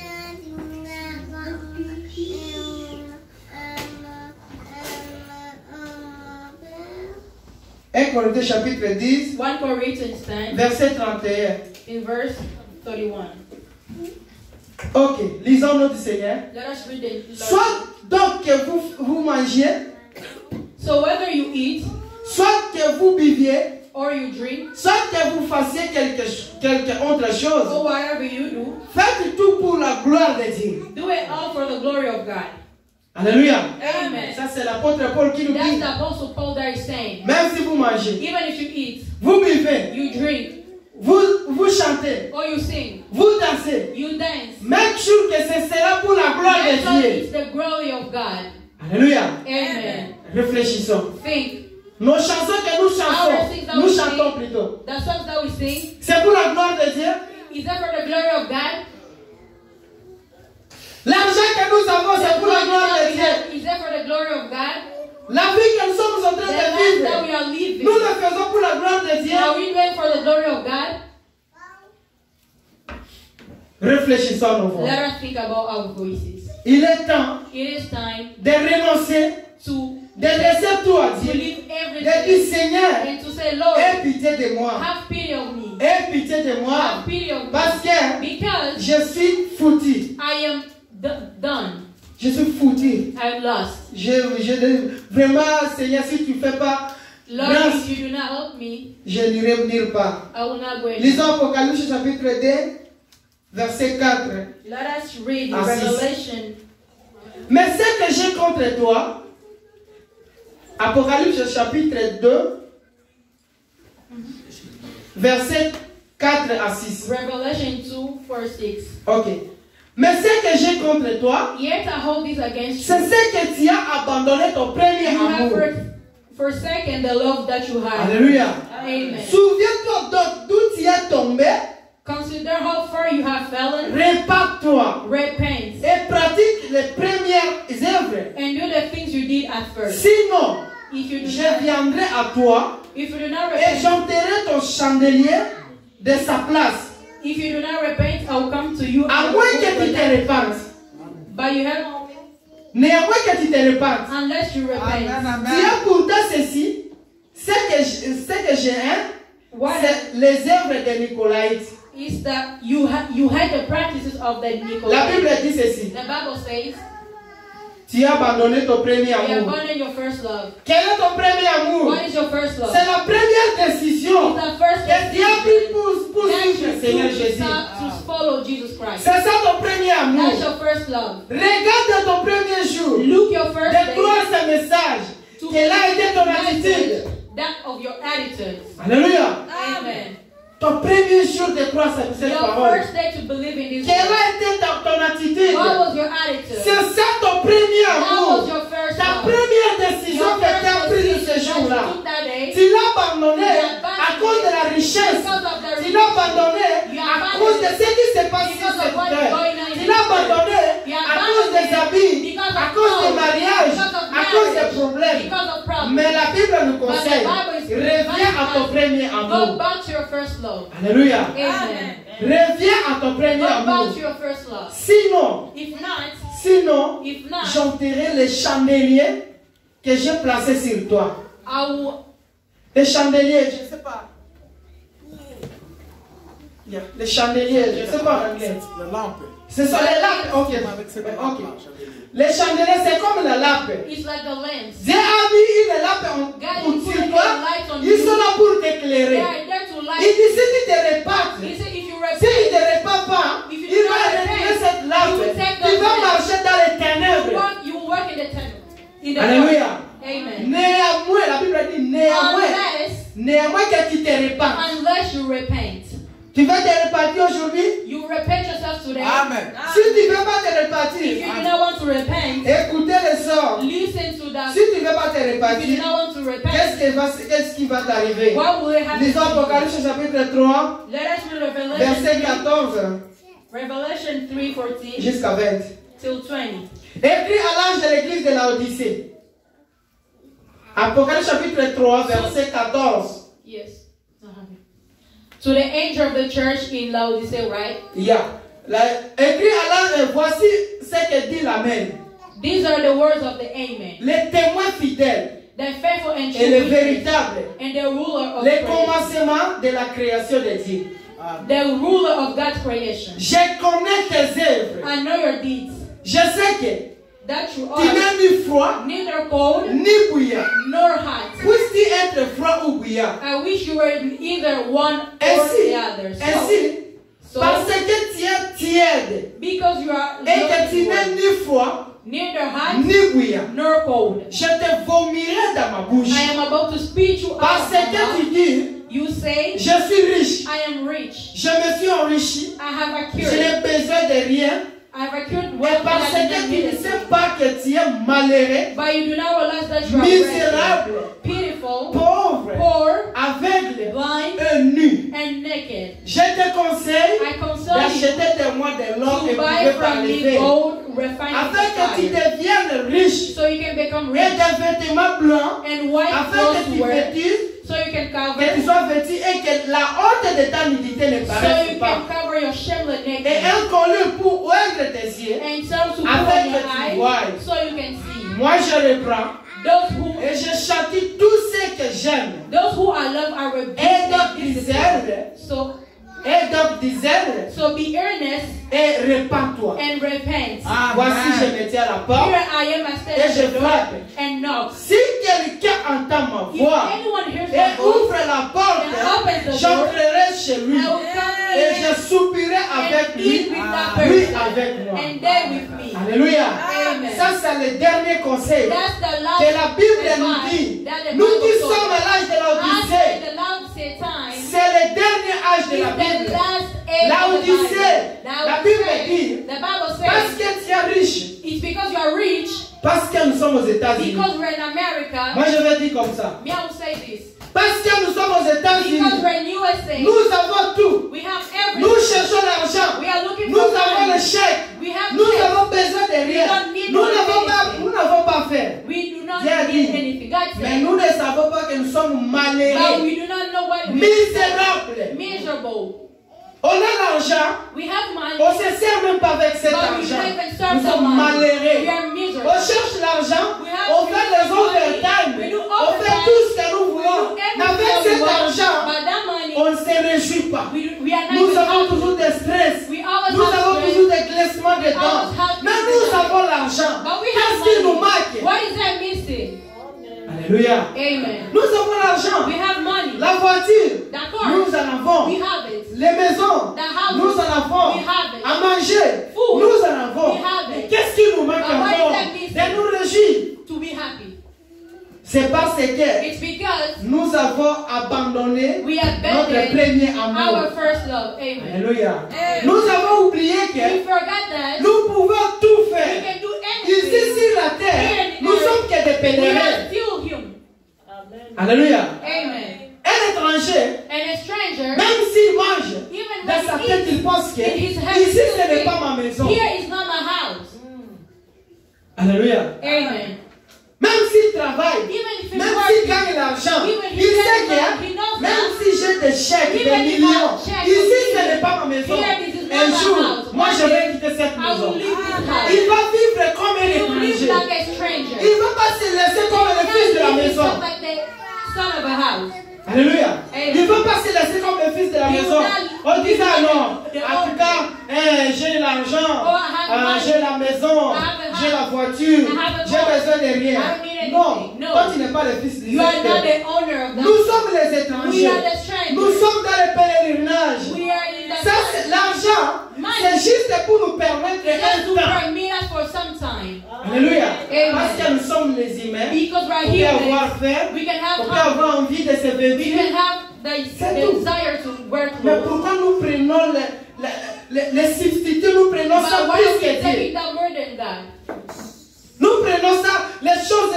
1 Corinthiens chapitre 10, 1 Corinthians 10, verset 31. in verse 31. Ok, lisons notre Seigneur. Let us read it. Soit donc que vous mangiez, So whether you eat soit que vous buviez, or you drink soit que vous fassiez quelque autre chose, or whatever you do, faites tout pour la gloire de Dieu. do it all for the glory of God. Alléluia. Amen. Ça c'est l'apôtre Paul qui nous That's dit, the Apostle Paul that is saying. même si vous mangez, Even if you eat, vous buvez, you drink, vous chantez, or you sing, vous dansez, you dance, make sure que ce sera pour la gloire make de sure Dieu. it's the glory of God. Alléluia. Amen. Réfléchissons. Think. Nos chansons que nous chantons plutôt, The songs that we sing, c'est pour la gloire de Dieu. is that for the glory of God? L'argent que nous avons, c'est The pour la money gloire that de we Dieu. have, is that for the glory of God? La vie que nous sommes en The train de life that we vivre, are living, nous le faisons pour la gloire de Dieu. are we doing for the glory of God? Réfléchissons à nos voix. Let us think about our voices. Il est temps It is time de renoncer, to de laisser tout à Dieu, leave de everything dire Seigneur, and to say, Lord, aie pitié de moi, have pity on me. aie pitié de moi, Have pity on me. parce que Because je suis foutu, I am done. je suis foutu. I'm lost. Vraiment, Seigneur, si tu ne fais pas Lord, grâce, if you do not help me, je n'irai nulle part. I will not go anywhere. Lisons Apocalypse chapitre 2, verset 4. Let us read Ah, si. Revelation. Mais ce que j'ai contre toi, Apocalypse chapitre 2, verset 4 à 6. Revelation 2:4-6. Ok. Mais ce que j'ai contre toi, Yet I hold this against c'est you. ce que tu as abandonné ton premier You have amour. forsaken the love that you had. Alléluia. Amen. Souviens-toi d'où tu es tombé, Consider how far you have fallen. répare-toi Repent. et pratique les premières œuvres. And do the things you did at first. Sinon, If you do je not, viendrai à toi if you do not et repent, j'enterrerai ton chandelier de sa place. if you do not repent, I will come to you. À and moins will que tu put te your lamp répandes. down. But you have, Néanmoins que tu te repentes. unless you repent. Amen. Tu as pourtant ceci, ce que j'ai, What c'est les œuvres des Nicolaïtes. is that you had the practices of the La Nicolaitans. Bible dit ceci. The Bible says, Tu as abandonné ton premier you amour. abandon your first love. Quel est ton premier amour? What is your first love? C'est la première décision It's the first que tu as pris pour that suivre you le Seigneur do Jésus. to follow Jesus Christ. C'est ça ton premier amour. That's your first love. Regarde ton premier jour. Look your first De day croire ce message. to Quelle a été ton attitude? message that of your attitude. Alléluia. Amen. Ton premier jour de croire cette Your parole. first day to believe in this Quelle word. a été ton attitude? What was your attitude? C'est ça ton premier That amour. was your first Ta love. première décision Your que tu as first prise decision ce jour-là. that you took that day Tu l'as abandonné à cause de la richesse. because of the Tu l'as abandonné You à abandoned cause de ce qui s'est passé because sur of cette what is terre. going on in Tu this l'as abandonné You à cause des abandoned habits, because of à cause des clothes, mariages, because of à cause des marriage, problèmes. because of problems. Mais la Bible nous But the conseille, Bible is reviens à ton premier Go amour. back to your first love. Alléluia. Amen. Reviens à ton premier Go amour. back to your first love. Sinon, If not, j'enterrai les chandeliers que j'ai placés sur toi. I will. Les chandeliers, je ne sais pas. Yeah, les chandeliers, je ne sais pas en anglais. La lampe. Ce sont les lampes. Ok. Avec cette Ok. lampe. Les chandeliers, c'est comme la lampe. It's like the lamps. Dieu a mis une lampe God pour is sur putting toi. a light on Ils you. sont là pour They t'éclairer. are there to Il light. dit si tu te répatres, He said, if you si tu ne repent, te répares pas, If you il do va not retirer repent, cette lampe. he will take Tu the vas lamp. marcher dans les ténèbres. you will work in the temple. In the Alléluia. dark. Amen. Néanmoins, la Bible dit néanmoins que tu te répands. Unless you repent. Tu vas te répartir aujourd'hui. You repent yourself today. Amen. Si tu ne veux pas te If répartir, you do not want to repent, écoutez les sons. listen to that. Si tu ne veux pas te If you do répartir, not want to repent, qu'est-ce qui va t'arriver? what will happen? Lisons Apocalypse chapitre 3, Let us read verset Revelation 14 Revelation 3:14 jusqu'à 20. till 20. Écrit à l'ange de l'église de Laodicée. Apocalypse chapitre 3, verset 14. Yes. To the angel of the church in Laodicea, right? Yeah. Écrit à l'ange, voici ce que dit l'Amen. These are the words of the Amen. Les témoins fidèles The faithful and et les true witness, véritables. and the ruler of Les creation. commencements de la création de Dieu. The ruler of God's creation. Je connais tes œuvres. I know your deeds. Je sais que That you tu are n'es ni froid neither cold ni bouillant. nor hot. Puisses-tu être froid ou bouillant? I wish you were either one or Ainsi, the other. So, parce que tu es tiède because you are et que tu not n'es ni froid neither hot ni bouillant, nor cold, je te vomirai dans ma bouche. I am about to speak you out Parce of my que mouth. tu dis, You say, je suis riche, I am rich. je me suis enrichi, I have je acquired. n'ai besoin de rien. I have acquired Et wealth parce that I que did not tu need ne it. sais pas que tu es malheureux, But you do not realize that you are misérable, wretched, pitiful, pauvre, poor, aveugle blind, et nu. and naked. Je te conseille I console you d'acheter de moi de l'or to buy éprouvé par from les me fers, gold refined afin que tu in fire, deviennes riche, so you can become et rich, des vêtements blancs, and white afin clothes que to tu wear, vêtus, so you can que tu cover, sois vêtu et que la honte de ta nudité ne so paraisse you pas. can cover your shameless Et nakedness, un collier pour oindre tes yeux. and so to put Afin on your que tu eyes, voies. so you can see. Moi, je reprends Those who et je châtie tous ceux que j'aime. I love are rebuked Et donc, and disciplined. discerne, So discerne be earnest et répands-toi. and repent. Voici, je me tiens à la porte Here I am, I et stand at je the door frappe. and knock. Si quelqu'un entend ma If voix anyone hears my et voice, ouvre la porte, and opens the door, j'entrerai chez lui I will come et in je soupirai avec and eat lui, with that lui person, avec moi. and they with me. Alléluia. Amen. Ça, c'est le dernier conseil That's the last que la Bible nous advice dit. that the Nous Bible qui told sommes à us. l'âge de l'Odyssée, After the Laodicea time, c'est le dernier âge de la is the Bible. last age La of the Odyssée, Bible. la Bible dit, The Bible parce says que tu es riche, it's because you are rich, parce que nous sommes aux États-Unis. because we're in America. Moi, je vais dire comme ça. Me, I will say this. Parce que nous sommes aux Because États-Unis, we're in USA, nous avons tout. we have Nous everything. cherchons l'argent. We are looking Nous for avons le money. chèque. We have Nous checks. n'avons besoin de rien. don't need Nous money n'avons pas fait. We do not Dieu a need dit, anything. God mais said, nous ne savons pas que nous sommes but malheureux, we do not know what we misérables, miserable, On a l'argent, We have money. on ne se sert même pas avec cet But we argent. don't even serve Nous the sommes money. malheureux. We are miserable. On cherche l'argent, We have on fait les money. overtime, We do on fait overtime. tout ce que nous We voulons. do everything Mais avec that we cet want. argent, But that money, on ne se réjouit pas. we are not Nous even avons happy. toujours des stress. We always Nous have avons stress. toujours des glaissements de dents. always have Mais stress. nous avons l'argent. But we Qu'est-ce have qui nous money. manque? What is that missing? Alléluia. Amen. Nous avons l'argent. We have money. La voiture, The car, nous en avons. we have it. Les maisons, The houses, nous en avons. we have it. À manger, Food, nous en avons. we have it. Qu'est-ce qui nous manque But what is encore? that missing? De nous réjouir. To be happy. C'est parce que It's because nous avons abandonné we notre abandoned premier amour. our first love. Amen. Alléluia. Amen. Nous avons oublié We que forgot that nous pouvons tout we faire. can do Ici anything. sur la terre, nous sommes que des We pèlerins. are still human. Alléluia. Amen. Un étranger, And a stranger, même s'il mange, even dans sa when tête, he il pense que in his head, ici, he'll ce n'est think, pas ma maison. here is not my house. Alléluia. Amen. Même s'il travaille, Even if he même works, s'il gagne l'argent, even il he sait gets money, he que knows même that. si j'ai des chèques, Even des if I millions, have checks, ici ce millions, n'est pas ma maison. here this is not Un my jour, house. moi One je vais day, quitter cette I will maison. leave this house. Il va vivre comme un He will live étranger. like a stranger. Il ne va pas se laisser comme le fils de la He will maison. live like the son of a house. Alléluia. Amen. Il ne va pas se laisser comme le fils de la He will maison. not On disait live alors, like the en tout cas, j'ai l'argent, Oh, I have money. j'ai la maison, I have a j'ai la house. voiture, I have a j'ai car. besoin de rien. I don't need anything. Non, No. toi tu n'es pas le fils de You are not Dieu. the owner of that. Nous sommes les We étrangers. are the strangers. Nous sommes dans le pèlerinage. We are in the Ça, c'est l'argent. Money. C'est juste pour nous permettre just to un temps. permit us for some time. Alléluia. Amen. Parce que nous sommes les humains. Because On right peut here, avoir faim. we can On have peut hope. avoir envie de se We vêtir. can have the C'est tout. desire to wear Mais clothes. pourquoi nous prenons les substituts, nous prenons ça But why plus are we que Dieu? taking that more than God? Nous prenons ça, les choses,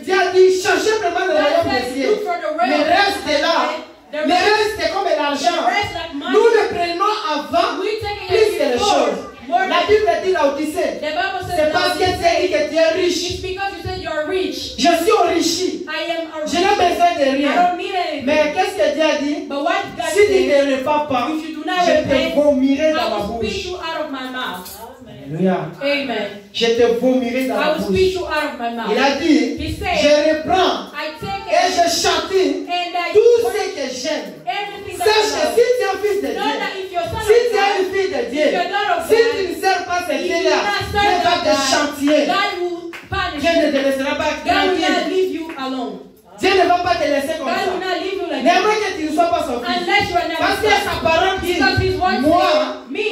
Dieu a dit, changez vraiment le God royaume says, des cieux. look for the Le realm. reste est là. The Le reste est comme l'argent. rest like money. Nous le prenons avant We taking plus it que les before. choses. More La than Bible dit là où tu sais. the Bible says C'est parce que that tu as dit que tu es riche. it's because you said you're rich. Je suis enrichi. I am a Je n'ai besoin de I rien. don't need anything. Mais qu'est-ce que Dieu a dit? But what God Si tu said, ne te repens pas, if you do not je te repent, vomirai dans I ma will spit bouche. you out of my mouth. Alléluia. Amen. Je te vomirai dans I ma will bouche. spit you out of my Il mouth. a dit, He je said, reprends I take et it je châtie and I tout ce que j'aime. everything that Sache que I si tu es un fils de love. Know that Dieu, if you're son si of tu es God, une fille de Dieu, if you're not of si God, tu ne sers pas ces if you do Dieu-là, not Dieu serve va te God, chantier. God will punish Dieu ne you. te laissera pas God will not tranquille. leave you alone. Dieu ne va pas te laisser comme God will ça. not leave you like Mais that. avant que tu ne sois pas son fils. Unless you are not Parce que his sa son. parole dit, Because his word moi, says, me,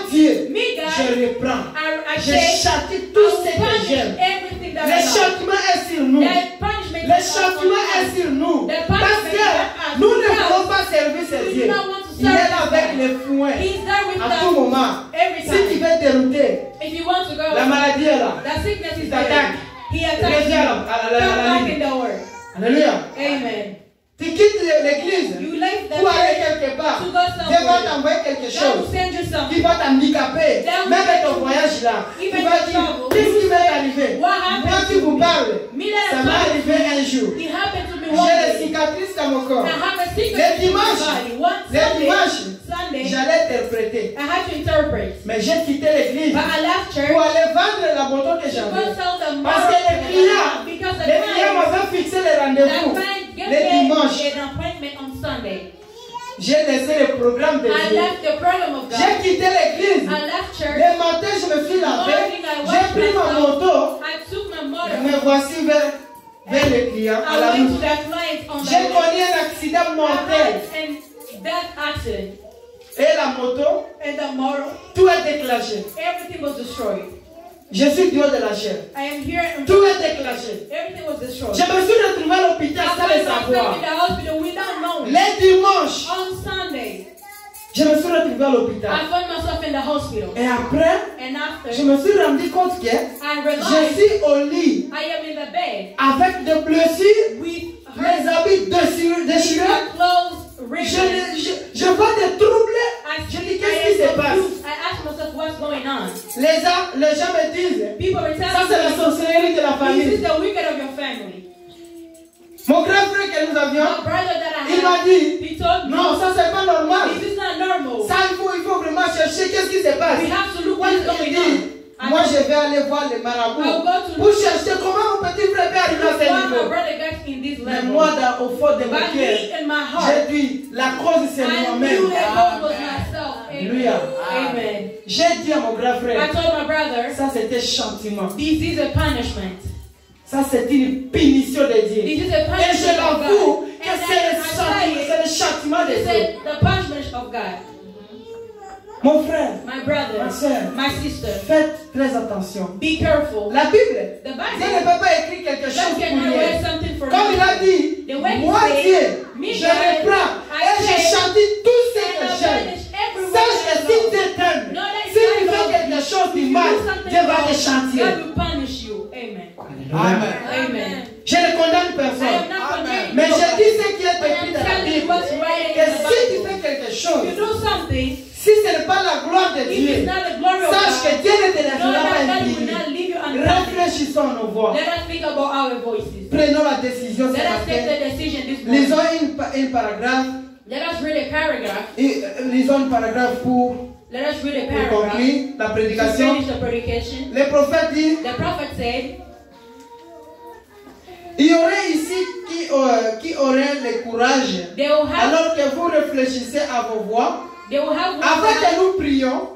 Dieu, me God, je reprends. I Je say, châtie I tout will ce que punish j'aime. everything that Le I love. châtiment est sur nous. The punishment Le is châtiment upon est us. sur nous. The Parce punishment is que upon us. nous ne Because voulons pas servir ce we Dieu. do not want to Il est serve là this avec God. les fouets. He's there with À tout us moment. every Si tu time. veux dérouter, If you want to go, la maladie est là. that sickness is Il t'attaque. there. He attacks Reviens you. à la Come back ligne. in the word. Alléluia. Amen. Tu quittes l'église You leave the pour aller church quelque part. to go Dieu va somewhere. t'envoyer quelque God will chose send you qui something. va t'handicaper. That will Même make ton you- voyage là. Tu even vas your dire, travel. qu'est-ce qui m'est arrivé? What happened Moi qui to vous me? parle, Me that ça I'm m'est talking arrivé un jour. It happened to me one J'ai les day. cicatrices dans mon corps. I have a sickness Les in my dimanches, body. One les Sunday, dimanches, Sunday, j'allais interpréter. I had to interpret. Mais j'ai quitté l'église But I left church pour aller vendre la moto que to go j'avais. sell the Parce que les clients, because the les clients client m'avaient fixé les that rendez-vous client gave les me dimanches. an appointment on Sunday. J'ai laissé le programme de I Dieu. left the program of J'ai God. quitté l'église. I left church. Le matin, je me suis lavé. J'ai pris ma moto. I took my Et motor. me voici vers les clients à la I went to route. that client on the J'ai way. connu un accident mortel. And that accident Et la moto, and the motor, tout est déclenché. everything was destroyed. Je suis Dieu de la chair. I am here and Tout est déclenché. everything was destroyed. Je me suis retrouvé à l'hôpital I sans le found myself savoir. in the hospital without knowing. Les dimanches, On Sunday, je me suis retrouvé à l'hôpital. I found myself in the hospital. Et après, And je after, me suis rendu compte que I je realized suis au lit I am in the bed avec des blessures, with mes her habits déchirés. clothes ripped. Je vois des troubles. I Je dis, qu'est-ce qui se passe? I asked myself what's going on. Les gens me disent, People were ça c'est la telling me, sorcellerie de la this famille. is the wicked of your family. Mon grand frère que nous avions, My brother that I il m'a dit, He told me, non, ça c'est pas normal. this is not normal. Ça, il faut vraiment chercher qu'est-ce qui se passe. We have to look Moi, what's je going dis, on. moi je vais aller voir les marabouts pour chercher comment mon petit frère peut arriver à ce Why my niveau. brother got in this Mais level. moi, au fond de mon But cœur, me in my heart, j'ai dit, la cause c'est I knew moi-même. that God was myself. Alléluia. Amen. J'ai dit à mon grand I frère, told my brother, ça c'était châtiment. this is a punishment. Ça c'est une punition de Dieu. This is a Et je punishment of l'avoue God. que And c'est le châtiment de this Dieu. is the punishment of God. Mon frère, My brother, ma soeur, my sister, faites très attention. be careful. La Bible, The Dieu Bible, ne peut pas écrire quelque chose God pour cannot rien. write something for Comme il a nothing. dit, The way he moi said, Dieu, me, je God, reprends I et je take chante tout ce and que I j'aime. punish everyone Sache que that I si love. Dieu t'aime, Know that si if tu God fais loves quelque you, chose de if you mal, do something Dieu va te wrong, chanter. God will punish you. Amen. Amen. Amen. Je ne condamne I personne. am not condemning Mais you, je dis ce qui est but écrit I'm dans la telling you Bible. what's right Que in the si tu Bible. fais quelque If chose, you do something, si ce n'est pas la gloire de if Dieu, it's not the glory of sache que God, Dieu ne te know laissera that pas God will impuni. not leave you unpunished. Réfléchissons à nos voix. Let us think about our voices. Prenons la décision ce Let us take matin. the decision this morning. Lisons un paragraphe. Let us read a paragraph. Lisons un paragraphe pour Let us read a paragraph. conclure la To prédication. finish the predication. Le prophète dit, The prophet said, il y aurait ici qui aurait le courage, they will have, alors que vous réfléchissez à vos voix, they will have one avant que time nous prions,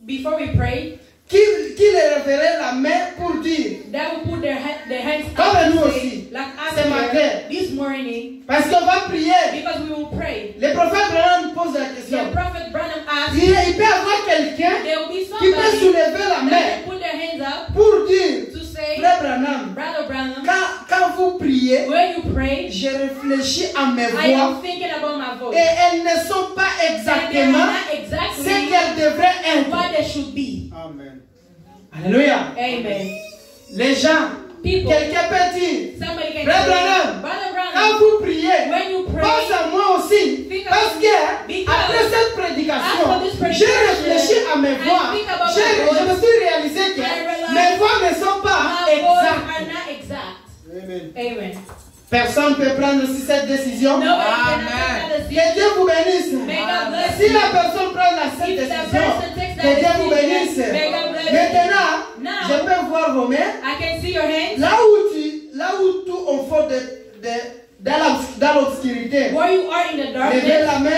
before we pray, qui lèverait la main pour dire, that will put their hands comme up nous and say, aussi, like ce us matin, here, this morning, parce qu'on va prier. because we will pray. Le prophète Branham pose la question. The prophet Branham asked, Il peut y avoir quelqu'un there will be qui peut somebody soulever la that main can put their hands up pour dire, to say, Frère Branham, Brother Branham, quand vous priez, when you pray, je réfléchis à mes I voix am thinking about my voice. et elles ne sont pas And they are exactement not ce exactly qu'elles devraient être. what they should be. Amen. Alléluia. Amen. Les gens, People, quelqu'un peut dire, somebody can Frère say, Branham, Brother quand Branham, vous priez, when you pray, pense à moi aussi. think Parce about que me. Because après cette prédication, after this j'ai predication, réfléchi à mes I voix. think about Je my voice. me suis réalisé que I realized mes voix ne sont pas my voice exactes. are not exact. Amen. Amen. Personne ne peut prendre aussi cette décision. Nobody Amen. can make Que Dieu vous bénisse. May God bless Si you. la personne prend cette If the décision, person takes que that Dieu vous decision, bénisse. may God bless you. Maintenant, Now, je peux voir vos mains. I can see your hands. Là où tout au fond dans l'obscurité. Where you are in the Levez darkness, la main,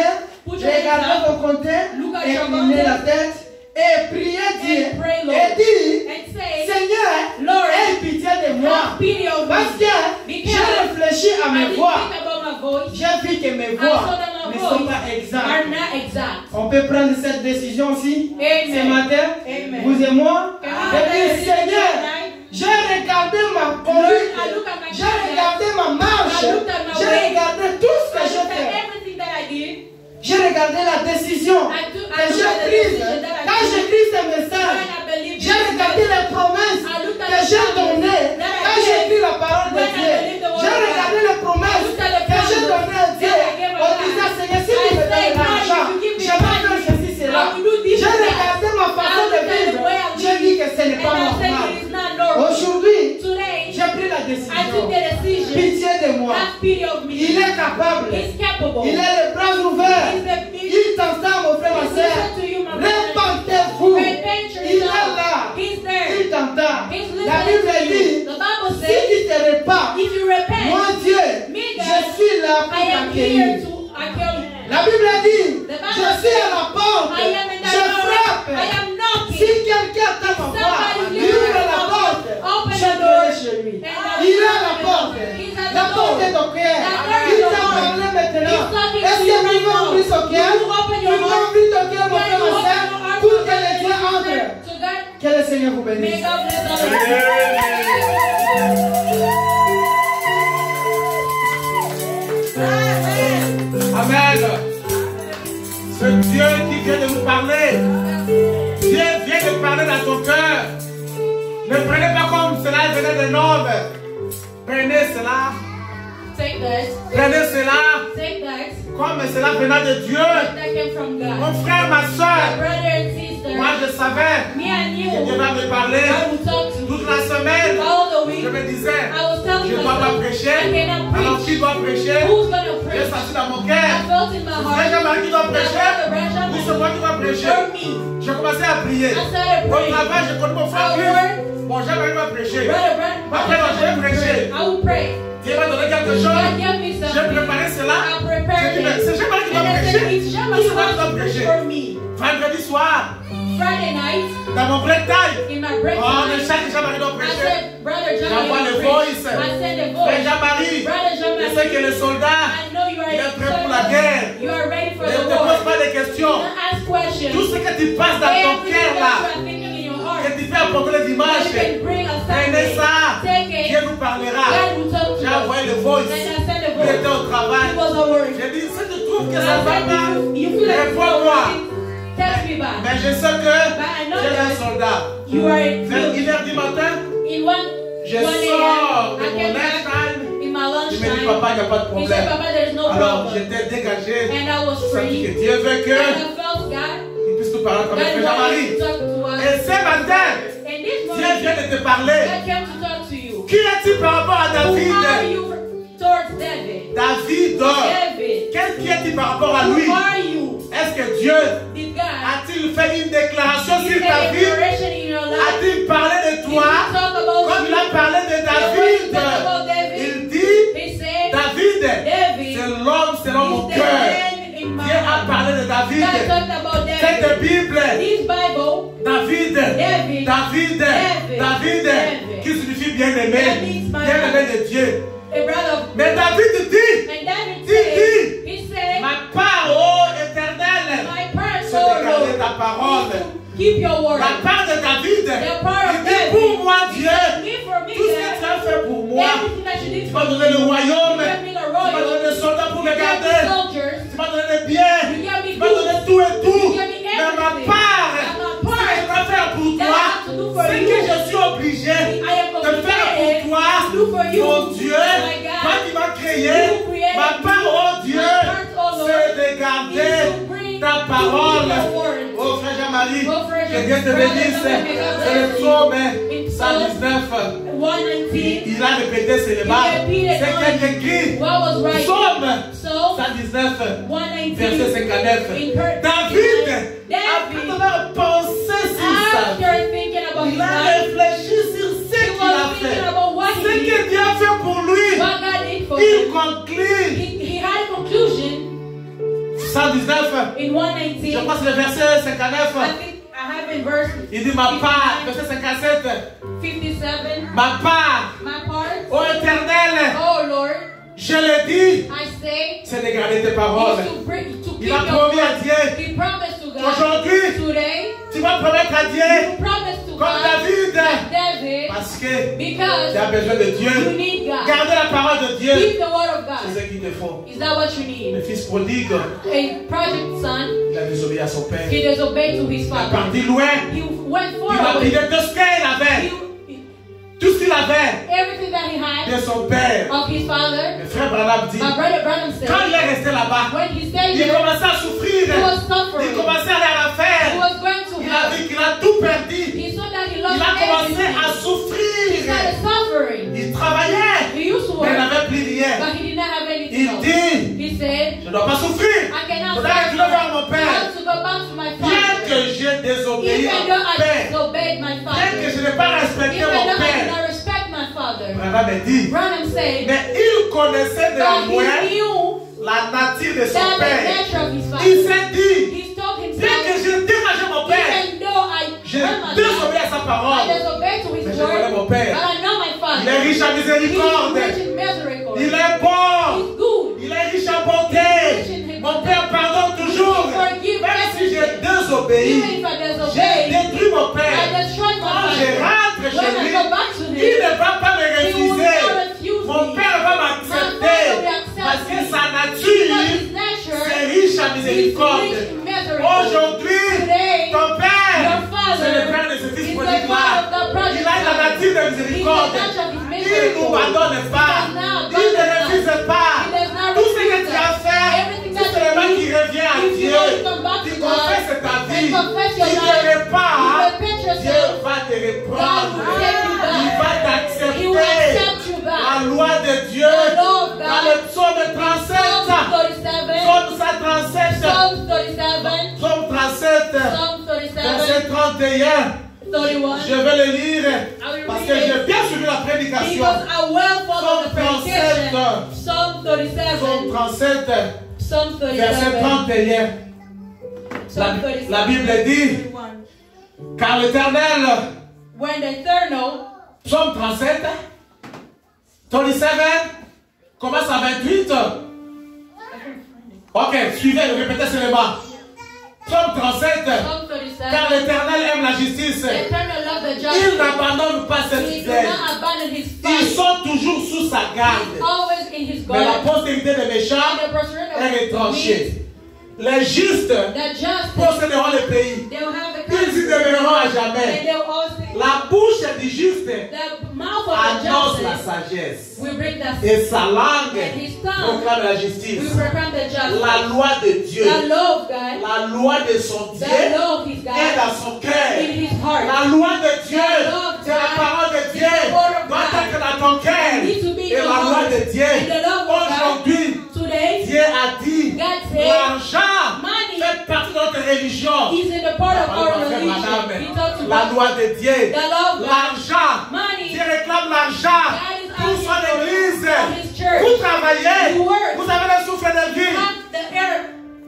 put your hands regardez up, vos compteurs, look at your inclinez la mountain, tête et priez Dieu. and pray, Lord. Et dis, and say, Seigneur, Lord, aie pitié de moi. have pity on Parce me. que Because j'ai réfléchi à I mes didn't voix. think about my voice. J'ai vu que mes I voix saw that my ne sont voice pas are exactes. not exact. On peut prendre cette décision aussi Amen. ce matin. Amen. Vous et moi. Can we Et pray dire, this Seigneur, tonight? j'ai regardé ma Lord, conduite. I look at my J'ai conduct. regardé ma marche. I looked at my J'ai way. regardé tout ce que I j'ai looked fait. at everything that I did. J'ai regardé la décision I took que j'ai the prise. decision that I Quand took. j'écris ce When message, I believed j'ai in regardé God. les promesses I looked at que the j'ai promises données. that I Quand gave. j'écris la parole de When I Dieu, believed the word j'ai of regardé God. les promesses I looked at the que j'ai promises données à Dieu. that I gave En God. disant, Seigneur, si tu I me say, donnes God, l'argent, if you give me je vais faire money, ceci, cela. I will do this J'ai and that. regardé ma façon I de looked at the vivre. way I J'ai dit que ce n'est And pas I said normal. it is not normal. Aujourd'hui, Today, j'ai pris la I took décision. the decision. Pitié de moi. Have pity of me. Il est capable. He's capable. Il a les bras ouverts. Il t'entend, mon frère, ma soeur. Listen to you, my brother. Répentez-vous. Repent Il est yourself. là. He's there. Il t'entend. He's La listening Bible to dit, you. The Bible si says, tu te répands, if you repent, moi Dieu, me, je God, suis là pour I am here t'accueillir. to accueil you. La Bible dit, The Bible je suis à la porte. I am in the Je door. frappe. I am knocking. Si quelqu'un attend ma voix, Somebody il ouvre listen la to me. porte. Open Je the door. vais chez lui. And I Il will est à la open porte. it. He's at La the porte door. est au cœur. The door Il is t'a open. parlé maintenant. He's talking Est-ce to que you tu right veux now. ouvrir son cœur? You open Tu your veux heart. ouvrir ton cœur, mon Can frère, you ma open soeur, your heart pour to que le Dieu God? entre. To God? Que le Seigneur vous May bénisse. God bless all of you. Amen. Ce Dieu qui vient de nous parler, Dieu vient de parler dans ton cœur. Ne prenez pas comme cela venait de l'homme. Prenez cela, Take that. prenez cela Take that. comme cela venant de Dieu. That came from God. Mon frère, ma My soeur, brother and sister. moi je savais Me and que Dieu you. va me parler God will talk to toute me. la semaine. All the week. Je me disais, I was telling je dois pas prêcher. Alors qui doit prêcher? Who's going to J'ai preach? senti dans mon I cœur. felt in my C'est heart. Jean-Marie qui doit prêcher. Ou c'est moi qui dois prêcher? For me. J'ai commencé à prier. I started Au praying. travail, je connais mon frère Chris. Bon, Jean-Marie va prêcher. Après, non, je vais prêcher. I will pray. Dieu m'a donné quelque chose. God gave me J'ai something. préparé cela. I J'ai prepared dit, mais it. c'est Jean-Marie qui And doit I prêcher. said, it's Tout Jean-Marie ce monde doit who prêcher. for me. Vendredi soir, Friday night, dans mon break time, in my break oh, le time, chant que Jean-Marie doit I prêcher. said, Brother J'envoie le Jean-Marie, voice. I sent a Frère voice. Jean-Marie, Brother je sais que Jean-Marie, les soldats, I know you are il est prêt pour la guerre. You are ready for Ne the te pose war. pas de questions. Don't ask questions. Tout ce que tu passes dans ton Everything cœur that là, you are thinking in your heart, que tu fais apporter le that dimanche, you can bring a prenez Sunday. ça. Take Dieu it. nous parlera. God will talk to J'ai us. envoyé le voice. And I sent a Il était voice. au travail. It was a word. J'ai dit, si tu trouves que I ça ne va said, pas, you feel like réponds-moi. text me back. Mais je sais que But I know j'ai un that soldat. you are Vers 1h du matin, in one je 1 sors a.m. de I mon came lunch back time. in my lunch Il me dit, time. papa, il n'y a pas de He said, problème. Papa, there's no Alors, problem. j'étais dégagé. And I was Je sentis free. que Dieu veut que And I felt God. il puisse nous parler comme God Frère wanted Jean-Marie. to talk to us. Et ce matin, And this Dieu morning, vient de te parler. God came to talk to you. Qui es-tu par rapport à Who are David? you towards David? David, David. qui es-tu par rapport à lui? Who are you? Est-ce que Dieu Did God a-t-il fait une déclaration give sur a ta vie? declaration in your life? A-t-il parlé de Did toi? he talk about Comme il you? a parlé de The way he David, talked about David, il dit, he said, David, David c'est l'homme selon mon is the cœur. man in my Dieu a heart. parlé de David. God talked about David. Cette Bible, This Bible, David, David, David, David, David, David. qui signifie That bien-aimé, means my bien-aimé de Dieu. a brother. Mais David dit, And David Dis, said, he said, ma part, ô éternel, my part, c'est de garder Lord, ta parole. keep your word. La part de David, The part of il dit David. pour moi He Dieu, said, me for me, tout ce que tu God, as fait pour moi, everything that you did tu for m'as donné le me, royaume, you gave me the tu m'as donné royal, des soldats pour me you gave me garder, soldiers, tu m'as donné des biens, you gave me tu m'as donné goods, tout et tout. you gave me Mais ma everything. part, And my ce que part je dois faire pour that I toi, have to do for c'est you, que je suis obligé I am de faire obligated pour toi, to do for you, mon Dieu, my God. toi qui m'as créé, You created ma part, oh Dieu, my part, oh Lord, c'est de is garder to bring ta parole. your word. Oh frère Jean-Marie, Oh, frère que Dieu te Jean-Marie, bénisse. Brother Jean-Marie, C'est le psaume In 119. 119, Il a répété cela. He repeated C'est qu'il est écrit. what was right. Psaume So, 119, 119, verset 59. David, après avoir pensé sur ça, after thinking about his il a life, réfléchi sur ce he qu'il was a thinking fait. about what Ce he did, que Dieu a fait pour lui. what God did for Il him. conclut. He had a conclusion 119, in je 119. crois que c'est le verset 59. I think I have in verse Il dit ma part, verset 57. 57. Ma part, My part, ô Éternel, oh Lord, je le dis, I say, c'est de garder tes paroles. is to keep Il a your promis à word. Dieu. He promised to God. Aujourd'hui, Today, tu vas promettre à Dieu, you promise to comme God David, that David, parce que because tu as besoin de you Dieu. need God. Garder la parole de Dieu, Keep the word of c'est God. ce qu'il te faut. Is that what you Le need? fils prodigue, A project son, il a désobéi à son père. he disobeyed to his Il est father. parti loin. He went Il a far pris away. de tout ce qu'il avait, He- tout ce qu'il avait Everything that he had de son père. of his father, Le frère Branham dit, my brother Branham quand said, il est resté là-bas, when he stayed il here, commençait à souffrir. he was Il suffering. commençait à aller à la He faire. was going to Il a hell. vu qu'il a tout perdu. He saw that he Il lost a commencé everything. à He souffrir. started suffering. Il travaillait, He used to mais il work, n'avait plus rien. but he did not have anything Il else. dit, He said, je ne dois pas souffrir. I cannot Je dois aller voir mon I père. have to go back to my Bien father. que j'ai désobéi Even à though mon I père, disobeyed my bien que father. je n'ai pas respecté Even mon though I did père, not respect my father. Branham me dit, Branham said, mais il connaissait but néanmoins he knew la nature de son that the père. nature of his Il father. s'est dit, He told bien himself, que j'ai dérangeé mon père, even though I j'ai hurt my désobéi dad, à sa I parole, disobeyed to his mais je connais word, mon but père. I know my Il father. est riche en He miséricorde. is rich in misericordia. Il est bon. He's good. Il est riche en bonté. Mon père pardonne toujours. Même si j'ai désobéi, Even if I j'ai disobeyed, détruit mon I père. destroyed my Quand je father. rentre chez When I lui, go back to il him, ne va pas me he will refuser. not refuse Mon me. père va My m'accepter father will accept parce que me. sa Because nature, his nature c'est riche en is miséricorde. rich in misericordia. Aujourd'hui, Today, ton père, your father c'est le père de ce fils is the prodigue-là. father of the prodigal Il a la son. nature de He's the miséricorde. nature of his Il ne nous misericordia. pardonne pas. He does not Il ne abandon us. refuse pas. He does not Tout ce que refuse tu as us. fait, Everything c'est that seulement you qui do, revient à if you Dieu. don't come back Tu to confesses God ta and vie. confess Tu your te life, répares. you repent Dieu yourself, va te God reprendre. will take you Il va back. He will t'accepter. accept you La back. loi 31. 31. Je vais le lire will parce read que it. j'ai bien suivi la prédication. Because I well followed the Psalm predication. 37. Psalm 37. Psalm 37, Psalm verset 37. 31. Psalm 37. La Bible dit, 31. car l'Éternel, When the eternal, Psalm 37, 37, commence à 28. Ok, suivez, répétez seulement. Psalm 37, Psalm 37. car l'Éternel aime la justice. The eternal love the Il just. n'abandonne pas cette He does fidèle. not abandon his Ils fight. sont toujours sous sa garde. Always in his Mais la guard. postérité des méchants And the posterity of est the retranchée. Les justes the just, posséderont le pays. they will have the Ils y country. demeureront à And jamais. they will also, La bouche du juste the mouth of the annonce la justice sagesse. will bring the Et sa langue and his tongue proclame la will justice. proclaim the justice. La loi de Dieu, The law of God, la loi de son the Dieu law of his est God dans son cœur. in his heart. La loi de Dieu, The law of c'est la God parole de is Dieu, the word of doit God. être dans ton cœur. It needs to be in Et your la loi heart. de Dieu, And the law of God, aujourd'hui, today, Dieu a dit, God said, l'argent money fait partie de notre religion. is in the part of Parole our de frère religion. Branham. He talks La about loi de Dieu, the law of God. l'argent. Money. Dieu réclame l'argent God is pour son asking église. for his church. Vous travaillez, You work. vous avez le souffle de vie. Have the air.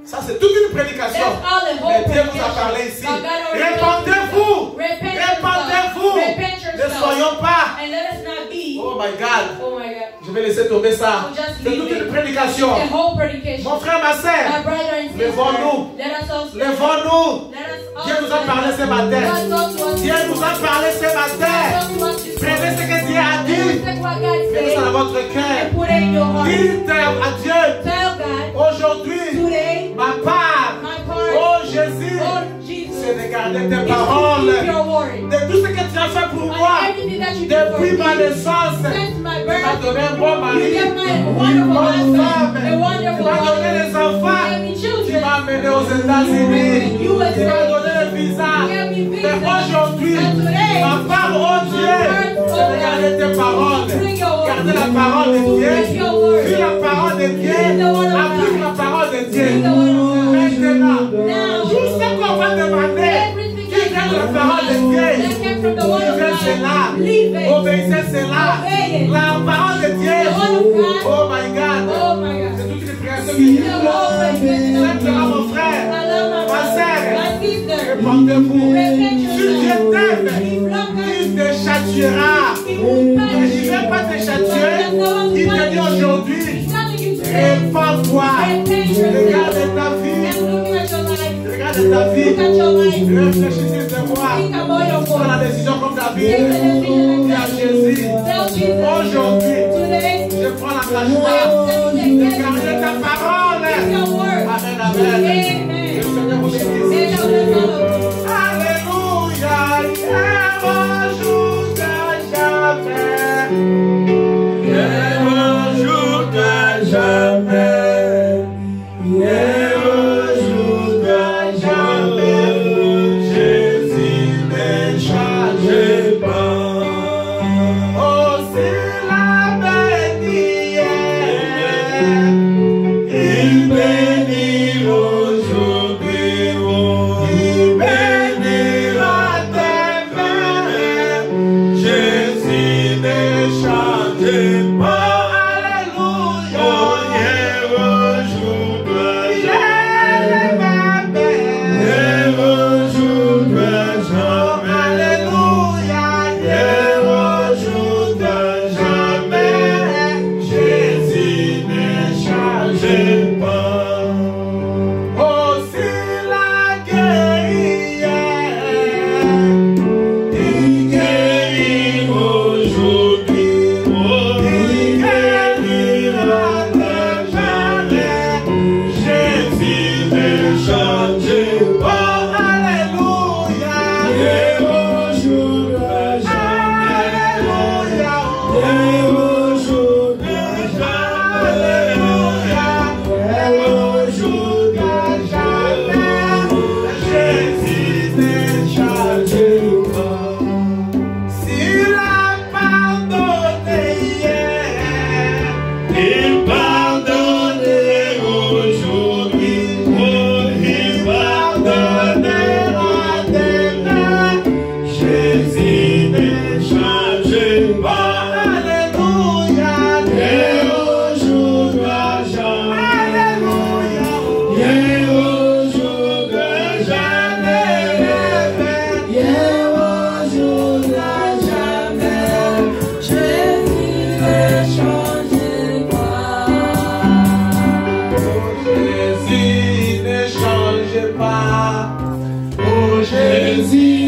Ça, c'est toute une prédication. That's all the whole Mais Dieu vous a predication. parlé ici. But God already Répandez-vous. Repent Répandez-vous. Repent Ne yourself. soyons pas. And let us not be. Oh my God. Oh my God. Je vais laisser tomber ça. I'll just C'est leave toute une it. prédication. The whole predication. Mon frère, ma My soeur, brother and sister. Lèvons-nous. Let us all stand. lèvons-nous. Let us all Dieu nous a stand. parlé ce matin. God talk to us. Dieu nous a parlé ce matin. Talk to us this Prenez ce morning. que Dieu a dit. Take what God Mettez ça dans said votre cœur. and put it in your heart. Dites à Dieu, Tell God aujourd'hui, today, ma part, my part, oh Jésus, oh Jesus, c'est de garder tes is to paroles. keep your word. De tout ce que tu as fait pour moi, And everything that you do for depuis ma me, naissance, since my tu m'as birth, donné un bon you mari, gave my une wonderful bonne husband, femme, a tu wonderful m'as donné wife, les enfants, you gave me tu children, m'as amené aux États-Unis, tu m'as donné le visa. you gave me Mais visa. aujourd'hui, And today, ma part, oh Dieu, c'est de garder tes paroles. bring your word. Garder la parole de Dieu. Bring your word. Vis la parole de Dieu. Applique la parole de Dieu. Bring the word of God. Maintenant, Now, tout ce qu'on va demander, everything qui vient de la parole de Dieu, that came from the word of vivez God, cela. leave it. Obéissez cela. Obey it. La parole de Dieu. The word of God. Oh my God. Oh my God. C'est toute une création qui The whole predication. simplement mon frère. I love my Ma brother, sœur. my sister. Répandez-vous. Repent Si Dieu yourself. t'aime, He loves il us. te châtiera. He will Mais il punish ne you. veut pas te châtier. Il te dit aujourd'hui, He's telling you today. répands-toi. Repent yourself. Regarde ta vie. And looking at your life. Regarde ta vie. Look at your life. Réfléchissez de moi. Think about your Prends la voice. décision comme Take David. a decision Dis like à that. Jésus, Tell Jesus. aujourd'hui, Today, je prends l'engagement I am taking de the garder ta Take parole. your word. Amen, amen. Amen. Que le Seigneur vous bénisse. May God bless all of you. Alléluia, et bonjour à jamais. Et bonjour à jamais. Et bonjour à jamais. Jésus ne change pas. Jésus.